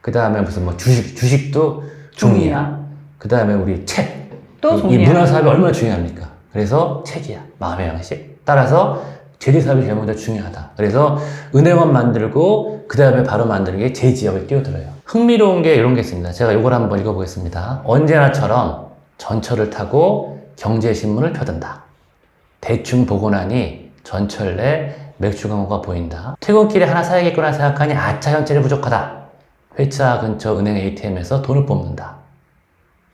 S2: 그 다음에 무슨 뭐 주식도 종이야. 그 다음에 우리 책.
S1: 또
S2: 이
S1: 종이야.
S2: 문화사업이 얼마나 중요합니까? 그래서 책이야. 마음의 양식. 따라서 제조사업이 제일 먼저 중요하다. 그래서 은행원 만들고 그 다음에 바로 만드는 게 제지업에 뛰어들어요. 흥미로운 게 이런 게 있습니다. 제가 이걸 한번 읽어보겠습니다. 언제나처럼 전철을 타고 경제신문을 펴든다. 대충 보고 나니 전철 내 맥주 광고가 보인다. 퇴근길에 하나 사야겠구나 생각하니 아차 현찰이 부족하다. 회차 근처 은행 ATM에서 돈을 뽑는다.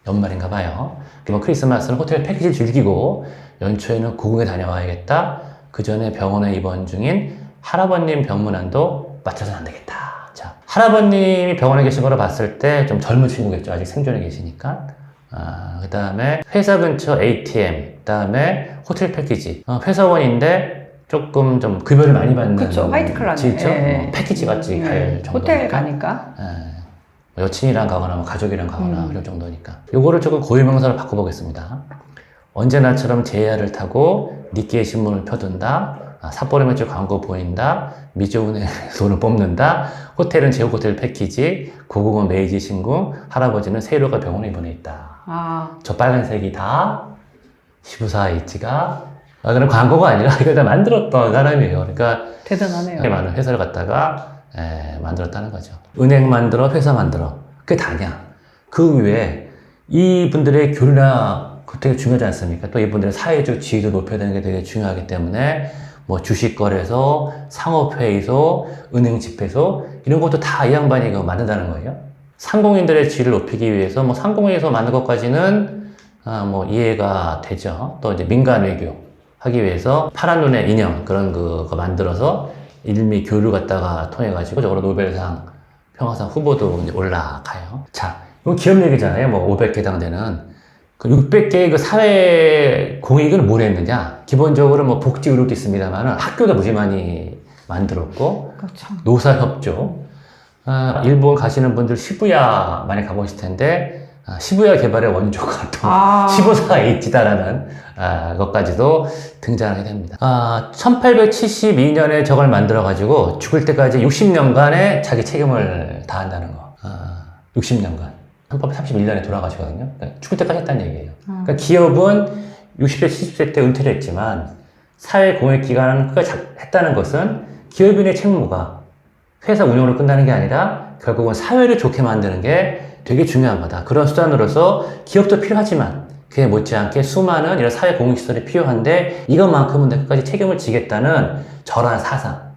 S2: 연말인가 봐요. 이번 크리스마스는 호텔 패키지를 즐기고 연초에는 고궁에 다녀와야겠다. 그 전에 병원에 입원 중인 할아버님 병문안도 맞춰서는 안 되겠다. 자, 할아버님이 병원에 계신 거로 봤을 때 좀 젊은 친구겠죠. 아직 생존에 계시니까. 그 다음에 회사 근처 ATM, 그 다음에 호텔 패키지. 회사원인데 조금 좀 급여를 많이 받는.
S1: 그쵸, 화이트 클라스.
S2: 그렇죠? 패키지 같이 갈 정도니까.
S1: 호텔 가니까.
S2: 여친이랑 가거나 뭐 가족이랑 가거나 그런 정도니까. 요거를 조금 고유명사로 바꿔보겠습니다. 언제나처럼 JR을 타고 니케이 신문을 펴둔다. 삿포로매출 광고 보인다, 미주은행 돈을 뽑는다, 호텔은 제국호텔 패키지, 고궁은 메이지 신궁, 할아버지는 세로가 병원에 입원해 있다. 저 빨간색이 다 시부사 H가 그런 광고가 아니라 이걸 다 만들었던 사람이에요. 그러니까
S1: 대단하네요.
S2: 많은 회사를 갖다가 만들었다는 거죠. 은행 만들어, 회사 만들어. 그게 다냐? 그 위에 이분들의 교류나 되게 중요하지 않습니까? 또 이분들의 사회적 지위도 높여야 되는 게 되게 중요하기 때문에 뭐 주식거래소, 상업회의소, 은행집회소 이런 것도 다 이 양반이 만든다는 거예요. 상공인들의 지위를 높이기 위해서 뭐 상공회의소 만든 것까지는 뭐 이해가 되죠. 또 이제 민간 외교 하기 위해서 파란 눈의 인형 그런 거 만들어서 일미 교류 갖다가 통해 가지고 저거로 노벨상 평화상 후보도 이제 올라가요. 자, 이건 기업 얘기잖아요. 뭐 500개 해당되는 그 600개의 그 사회 공익은 뭘 했느냐? 기본적으로 뭐 복지 의료도 있습니다만 학교도 무지 많이 만들었고,
S1: 그렇죠.
S2: 노사협조. 일본 가시는 분들 시부야 많이 가보실 텐데, 시부야 개발의 원조가 또 시부사 H다라는 것까지도 등장하게 됩니다. 1872년에 저걸 만들어가지고 죽을 때까지 60년간의 자기 책임을 다한다는 거. 60년간. 1831년에 돌아가시거든요. 그러니까 죽을 때까지 했다는 얘기예요. 그러니까 기업은 60세, 70세 때 은퇴를 했지만 사회 공익 기간은 끝까지 했다는 것은 기업인의 책무가 회사 운영으로 끝나는 게 아니라 결국은 사회를 좋게 만드는 게 되게 중요한 거다. 그런 수단으로서 기업도 필요하지만 그에 못지않게 수많은 이런 사회 공익시설이 필요한데 이것만큼은 내가 끝까지 책임을 지겠다는 저러한 사상.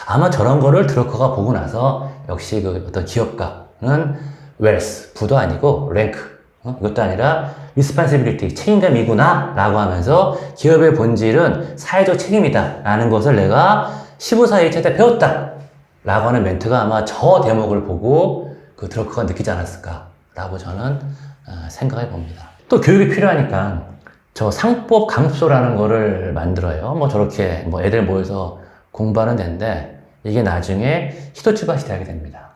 S2: 아마 저런 거를 드러커가 보고 나서 역시 그 어떤 기업가는 웰스, 부도 아니고 랭크, 이것도 아니라 리스판시빌리티, 책임감이구나 라고 하면서 기업의 본질은 사회적 책임이다 라는 것을 내가 시부사에 때 배웠다 라고 하는 멘트가 아마 저 대목을 보고 그 드러커가 느끼지 않았을까 라고 저는 생각해 봅니다. 또 교육이 필요하니까 저 상법 강습소라는 거를 만들어요. 뭐 저렇게 뭐 애들 모여서 공부하는 데인데 이게 나중에 히토츠바시 대학이 됩니다.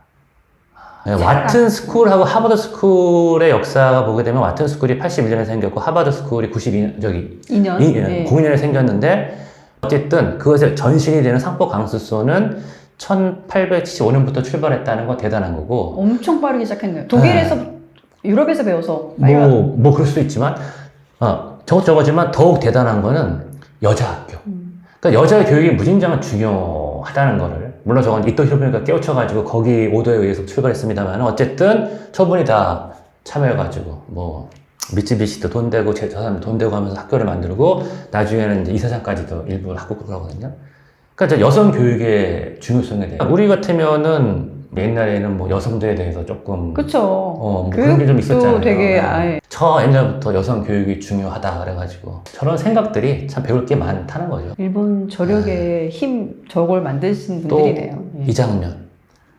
S2: 와튼 스쿨하고 하버드 스쿨의 역사가 보게 되면 와튼 스쿨이 81년에 생겼고 하버드 스쿨이 92년에 생겼는데 어쨌든 그것의 전신이 되는 상법 강습소는 1875년부터 출발했다는 건 대단한 거고
S1: 엄청 빠르게 시작했네요. 독일에서 유럽에서 배워서
S2: 뭐 그럴 수도 있지만 저거지만 더욱 대단한 거는 여자 학교. 그러니까 여자 교육이 무진장 중요하다는 거를 물론 저건 이토 히로부미가 깨우쳐가지고 거기 오더에 의해서 출발했습니다만 어쨌든 저분이 다 참여해가지고 뭐 미쯔비시도 돈 대고 저 사람 돈 대고 하면서 학교를 만들고 나중에는 이제 이사장까지도 일부 하고 그러거든요. 그러니까 여성 교육의 중요성에 대해 우리 같으면은 옛날에는 뭐 여성들에 대해서 조금
S1: 그쵸.
S2: 뭐 그런 게 좀 있었잖아요.
S1: 되게
S2: 저 옛날부터 여성 교육이 중요하다 그래가지고 저런 생각들이 참 배울 게 많다는 거죠.
S1: 일본 저력의 힘 저걸 만드신 분들이네요.
S2: 이 장면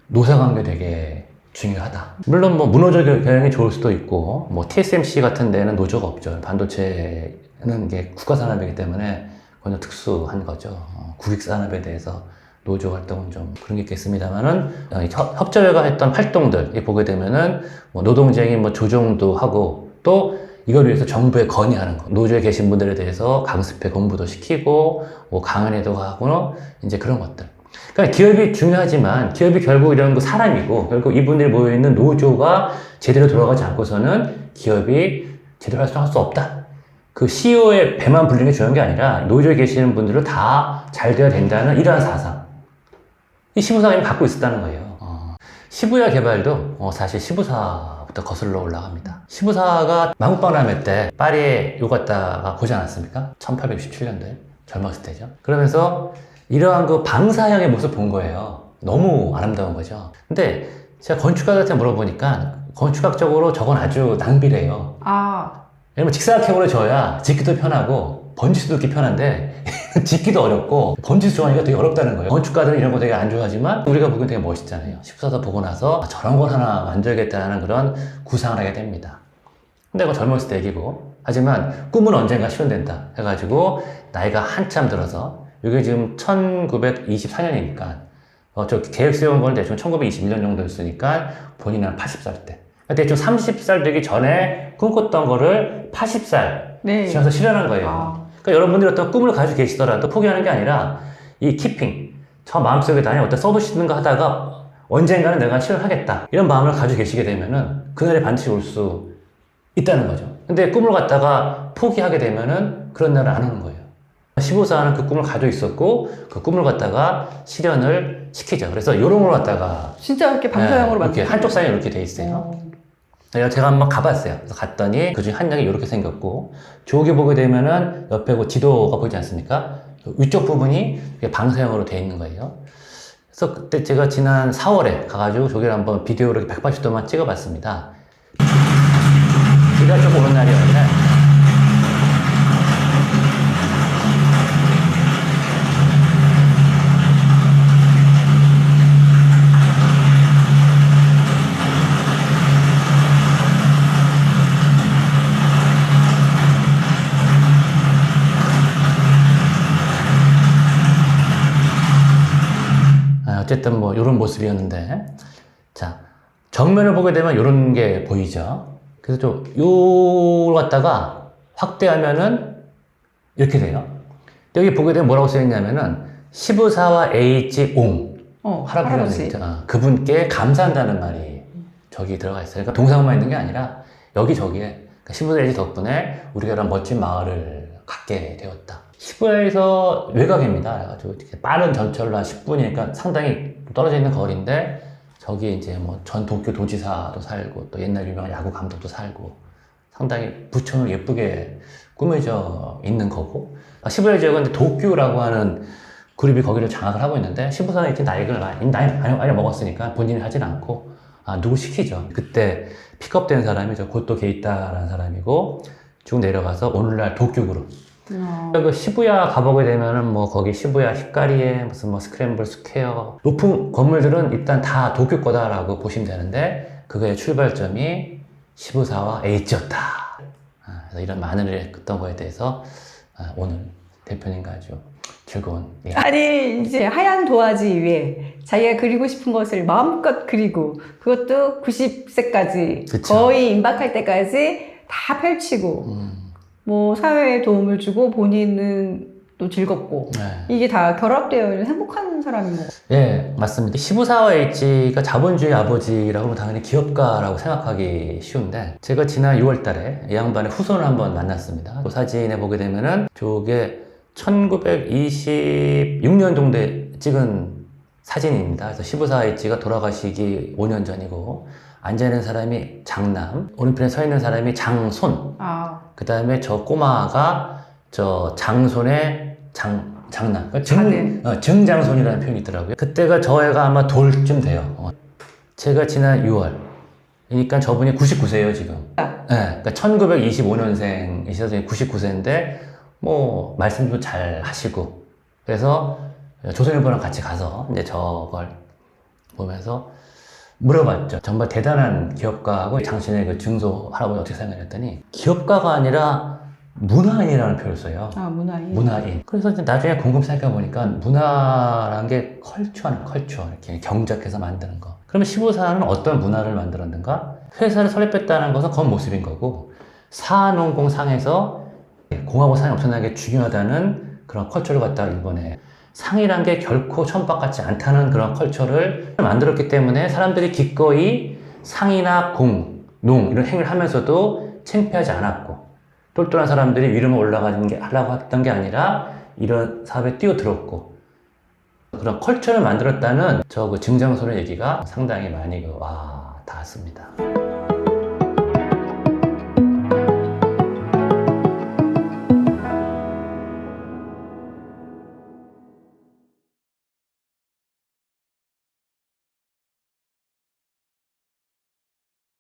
S2: 노사관계 되게 중요하다. 물론 뭐 문호조 경영이 좋을 수도 있고 뭐 TSMC 같은 데는 노조가 없죠. 반도체는 이게 국가산업이기 때문에 그건 특수한 거죠. 국익산업에 대해서 노조 활동은 좀 그런 게 있겠습니다만은 협조회가 했던 활동들 보게 되면은 뭐 노동쟁이 뭐 조정도 하고 또 이걸 위해서 정부에 건의하는 거 노조에 계신 분들에 대해서 강습회 공부도 시키고 뭐 강연회도 하고 이제 그런 것들. 그러니까 기업이 중요하지만 기업이 결국 이런 거 사람이고 결국 이분들이 모여있는 노조가 제대로 돌아가지 않고서는 기업이 제대로 할 수 없다. 그 CEO의 배만 불리는 게 중요한 게 아니라 노조에 계시는 분들은 다 잘 돼야 된다는 이러한 사상. 이 시부사가 이미 갖고 있었다는 거예요. 시부야 개발도 사실 시부사부터 거슬러 올라갑니다. 시부사가 만국박람회 때 파리에 요 갔다가 보지 않았습니까? 1867년도에 젊었을 때죠. 그러면서 이러한 그 방사형의 모습 본 거예요. 너무 아름다운 거죠. 근데 제가 건축가한테 물어보니까 건축학적으로 저건 아주 낭비래요. 왜냐면 직사각형으로 져야 짓기도 편하고 번지수도 있기 편한데 짓기도 어렵고 번지수 좋아하니까 되게 어렵다는 거예요. 건축가들은 이런 거 되게 안 좋아하지만 우리가 보기엔 되게 멋있잖아요. 시부사도 보고 나서 저런 걸 하나 만들겠다는 그런 구상을 하게 됩니다. 근데 그거 젊었을 때 얘기고 하지만 꿈은 언젠가 실현된다 해가지고 나이가 한참 들어서 이게 지금 1924년이니까 저 계획 세운 건 대충 1921년 정도였으니까 본인은 한 80살 때 대충 30살 되기 전에 꿈꿨던 거를 80살 지나서 실현한 거예요. 그러니까 여러분들이 어떤 꿈을 가지고 계시더라도 포기하는 게 아니라 이 키핑, 저 마음속에다 어떤 써두시는 거 하다가 언젠가는 내가 실현하겠다 이런 마음을 가지고 계시게 되면은 그날이 반드시 올 수 있다는 거죠. 근데 꿈을 갖다가 포기하게 되면은 그런 날은 안 오는 거예요. 15사는 그 꿈을 가지고 있었고 그 꿈을 갖다가 실현을 시키죠. 그래서 요런 걸 갖다가
S1: 진짜 이렇게 방사형으로
S2: 이렇게
S1: 만든
S2: 한쪽 사인이 이렇게 돼 있어요. 제가 한번 가봤어요. 그래서 갔더니 그중에 한 장이 이렇게 생겼고 저기 보게 되면은 옆에 그 지도가 보이지 않습니까? 위쪽 부분이 방사형으로 돼 있는 거예요. 그래서 그때 제가 지난 4월에 가가지고 저기를 한번 비디오로 180도만 찍어봤습니다. 비가 좀 오는 날이었는데 어쨌든 뭐 이런 모습이었는데 자 정면을 보게 되면 이런 게 보이죠. 그래서 좀 요 갖다가 확대하면은 이렇게 돼요. 여기 보게 되면 뭐라고 써있냐면은 15사와 H 옹 할아버지 그분께 감사한다는 말이 저기 들어가 있어요. 그러니까 동사만 있는 게 아니라 여기저기에 그러니까 15H 덕분에 우리가 이런 멋진 마을을 갖게 되었다. 시부야에서 외곽입니다. 그래가지고 이렇게 빠른 전철로 한 10분이니까 상당히 떨어져 있는 거리인데 저기 이제 뭐 전 도쿄 도지사도 살고 또 옛날 유명한 야구 감독도 살고 상당히 부촌을 예쁘게 꾸며져 있는 거고 시부야 지역은 도쿄라고 하는 그룹이 거기를 장악을 하고 있는데 시부사는 이렇게 나이를 많이 먹었으니까 본인이 하진 않고 누구 시키죠. 그때 픽업된 사람이 저 고토 게이타라는 사람이고 쭉 내려가서 오늘날 도쿄 그룹 그 시부야 가보게 되면은 뭐 거기 시부야 히카리에 무슨 뭐 스크램블 스퀘어 높은 건물들은 일단 다 도쿄 거다라고 보시면 되는데 그거의 출발점이 시부사와 H였다. 그래서 이런 많은 일을 했던 거에 대해서 오늘 대표님과 아주 즐거운
S1: 아니 이제 하얀 도화지 위에 자기가 그리고 싶은 것을 마음껏 그리고 그것도 90세까지
S2: 그쵸.
S1: 거의 임박할 때까지 다 펼치고 뭐 사회에 도움을 주고 본인은 또 즐겁고 이게 다 결합되어 있는 행복한 사람인 것 같아요.
S2: 예, 맞습니다. 시부사와 H가 자본주의 아버지라고 하면 당연히 기업가라고 생각하기 쉬운데 제가 지난 6월 달에 이 양반의 후손을 한번 만났습니다. 그 사진에 보게 되면은 저게 1926년 정도에 찍은 사진입니다. 그래서 시부사 H가 돌아가시기 5년 전이고 앉아있는 사람이 장남, 오른편에 서 있는 사람이 장손, 그 다음에 저 꼬마가 저 장손의 장남, 증장손이라는 표현이 있더라고요. 그때가 저 애가 아마 돌쯤 돼요. 제가 지난 6월, 그러니까 저분이 99세예요 지금. 네, 그러니까 1925년생이셔서 99세인데 뭐 말씀도 잘 하시고 그래서 조선일보랑 같이 가서 이제 저걸 보면서 물어봤죠. 정말 대단한 기업가하고 당신의 그 증소 할아버지 어떻게 생각했더니 기업가가 아니라 문화인이라는 표현을 써요.
S1: 문화인.
S2: 문화인. 그래서 이제 나중에 궁금해 생각해보니까 문화라는 게 컬처는 컬처. 이렇게 경작해서 만드는 거. 그러면 시부사는 어떤 문화를 만들었는가? 회사를 설립했다는 것은 겉모습인 거고 사농공상에서 공하고 상이 엄청나게 중요하다는 그런 컬처를 갖다가 일본에 상이란 게 결코 천박같지 않다는 그런 컬처를 만들었기 때문에 사람들이 기꺼이 상이나 공, 농 이런 행위를 하면서도 창피하지 않았고 똘똘한 사람들이 위로 올라가는 게 하려고 했던 게 아니라 이런 사업에 뛰어들었고 그런 컬처를 만들었다는 저 그 증장손의 얘기가 상당히 많이 와 닿았습니다.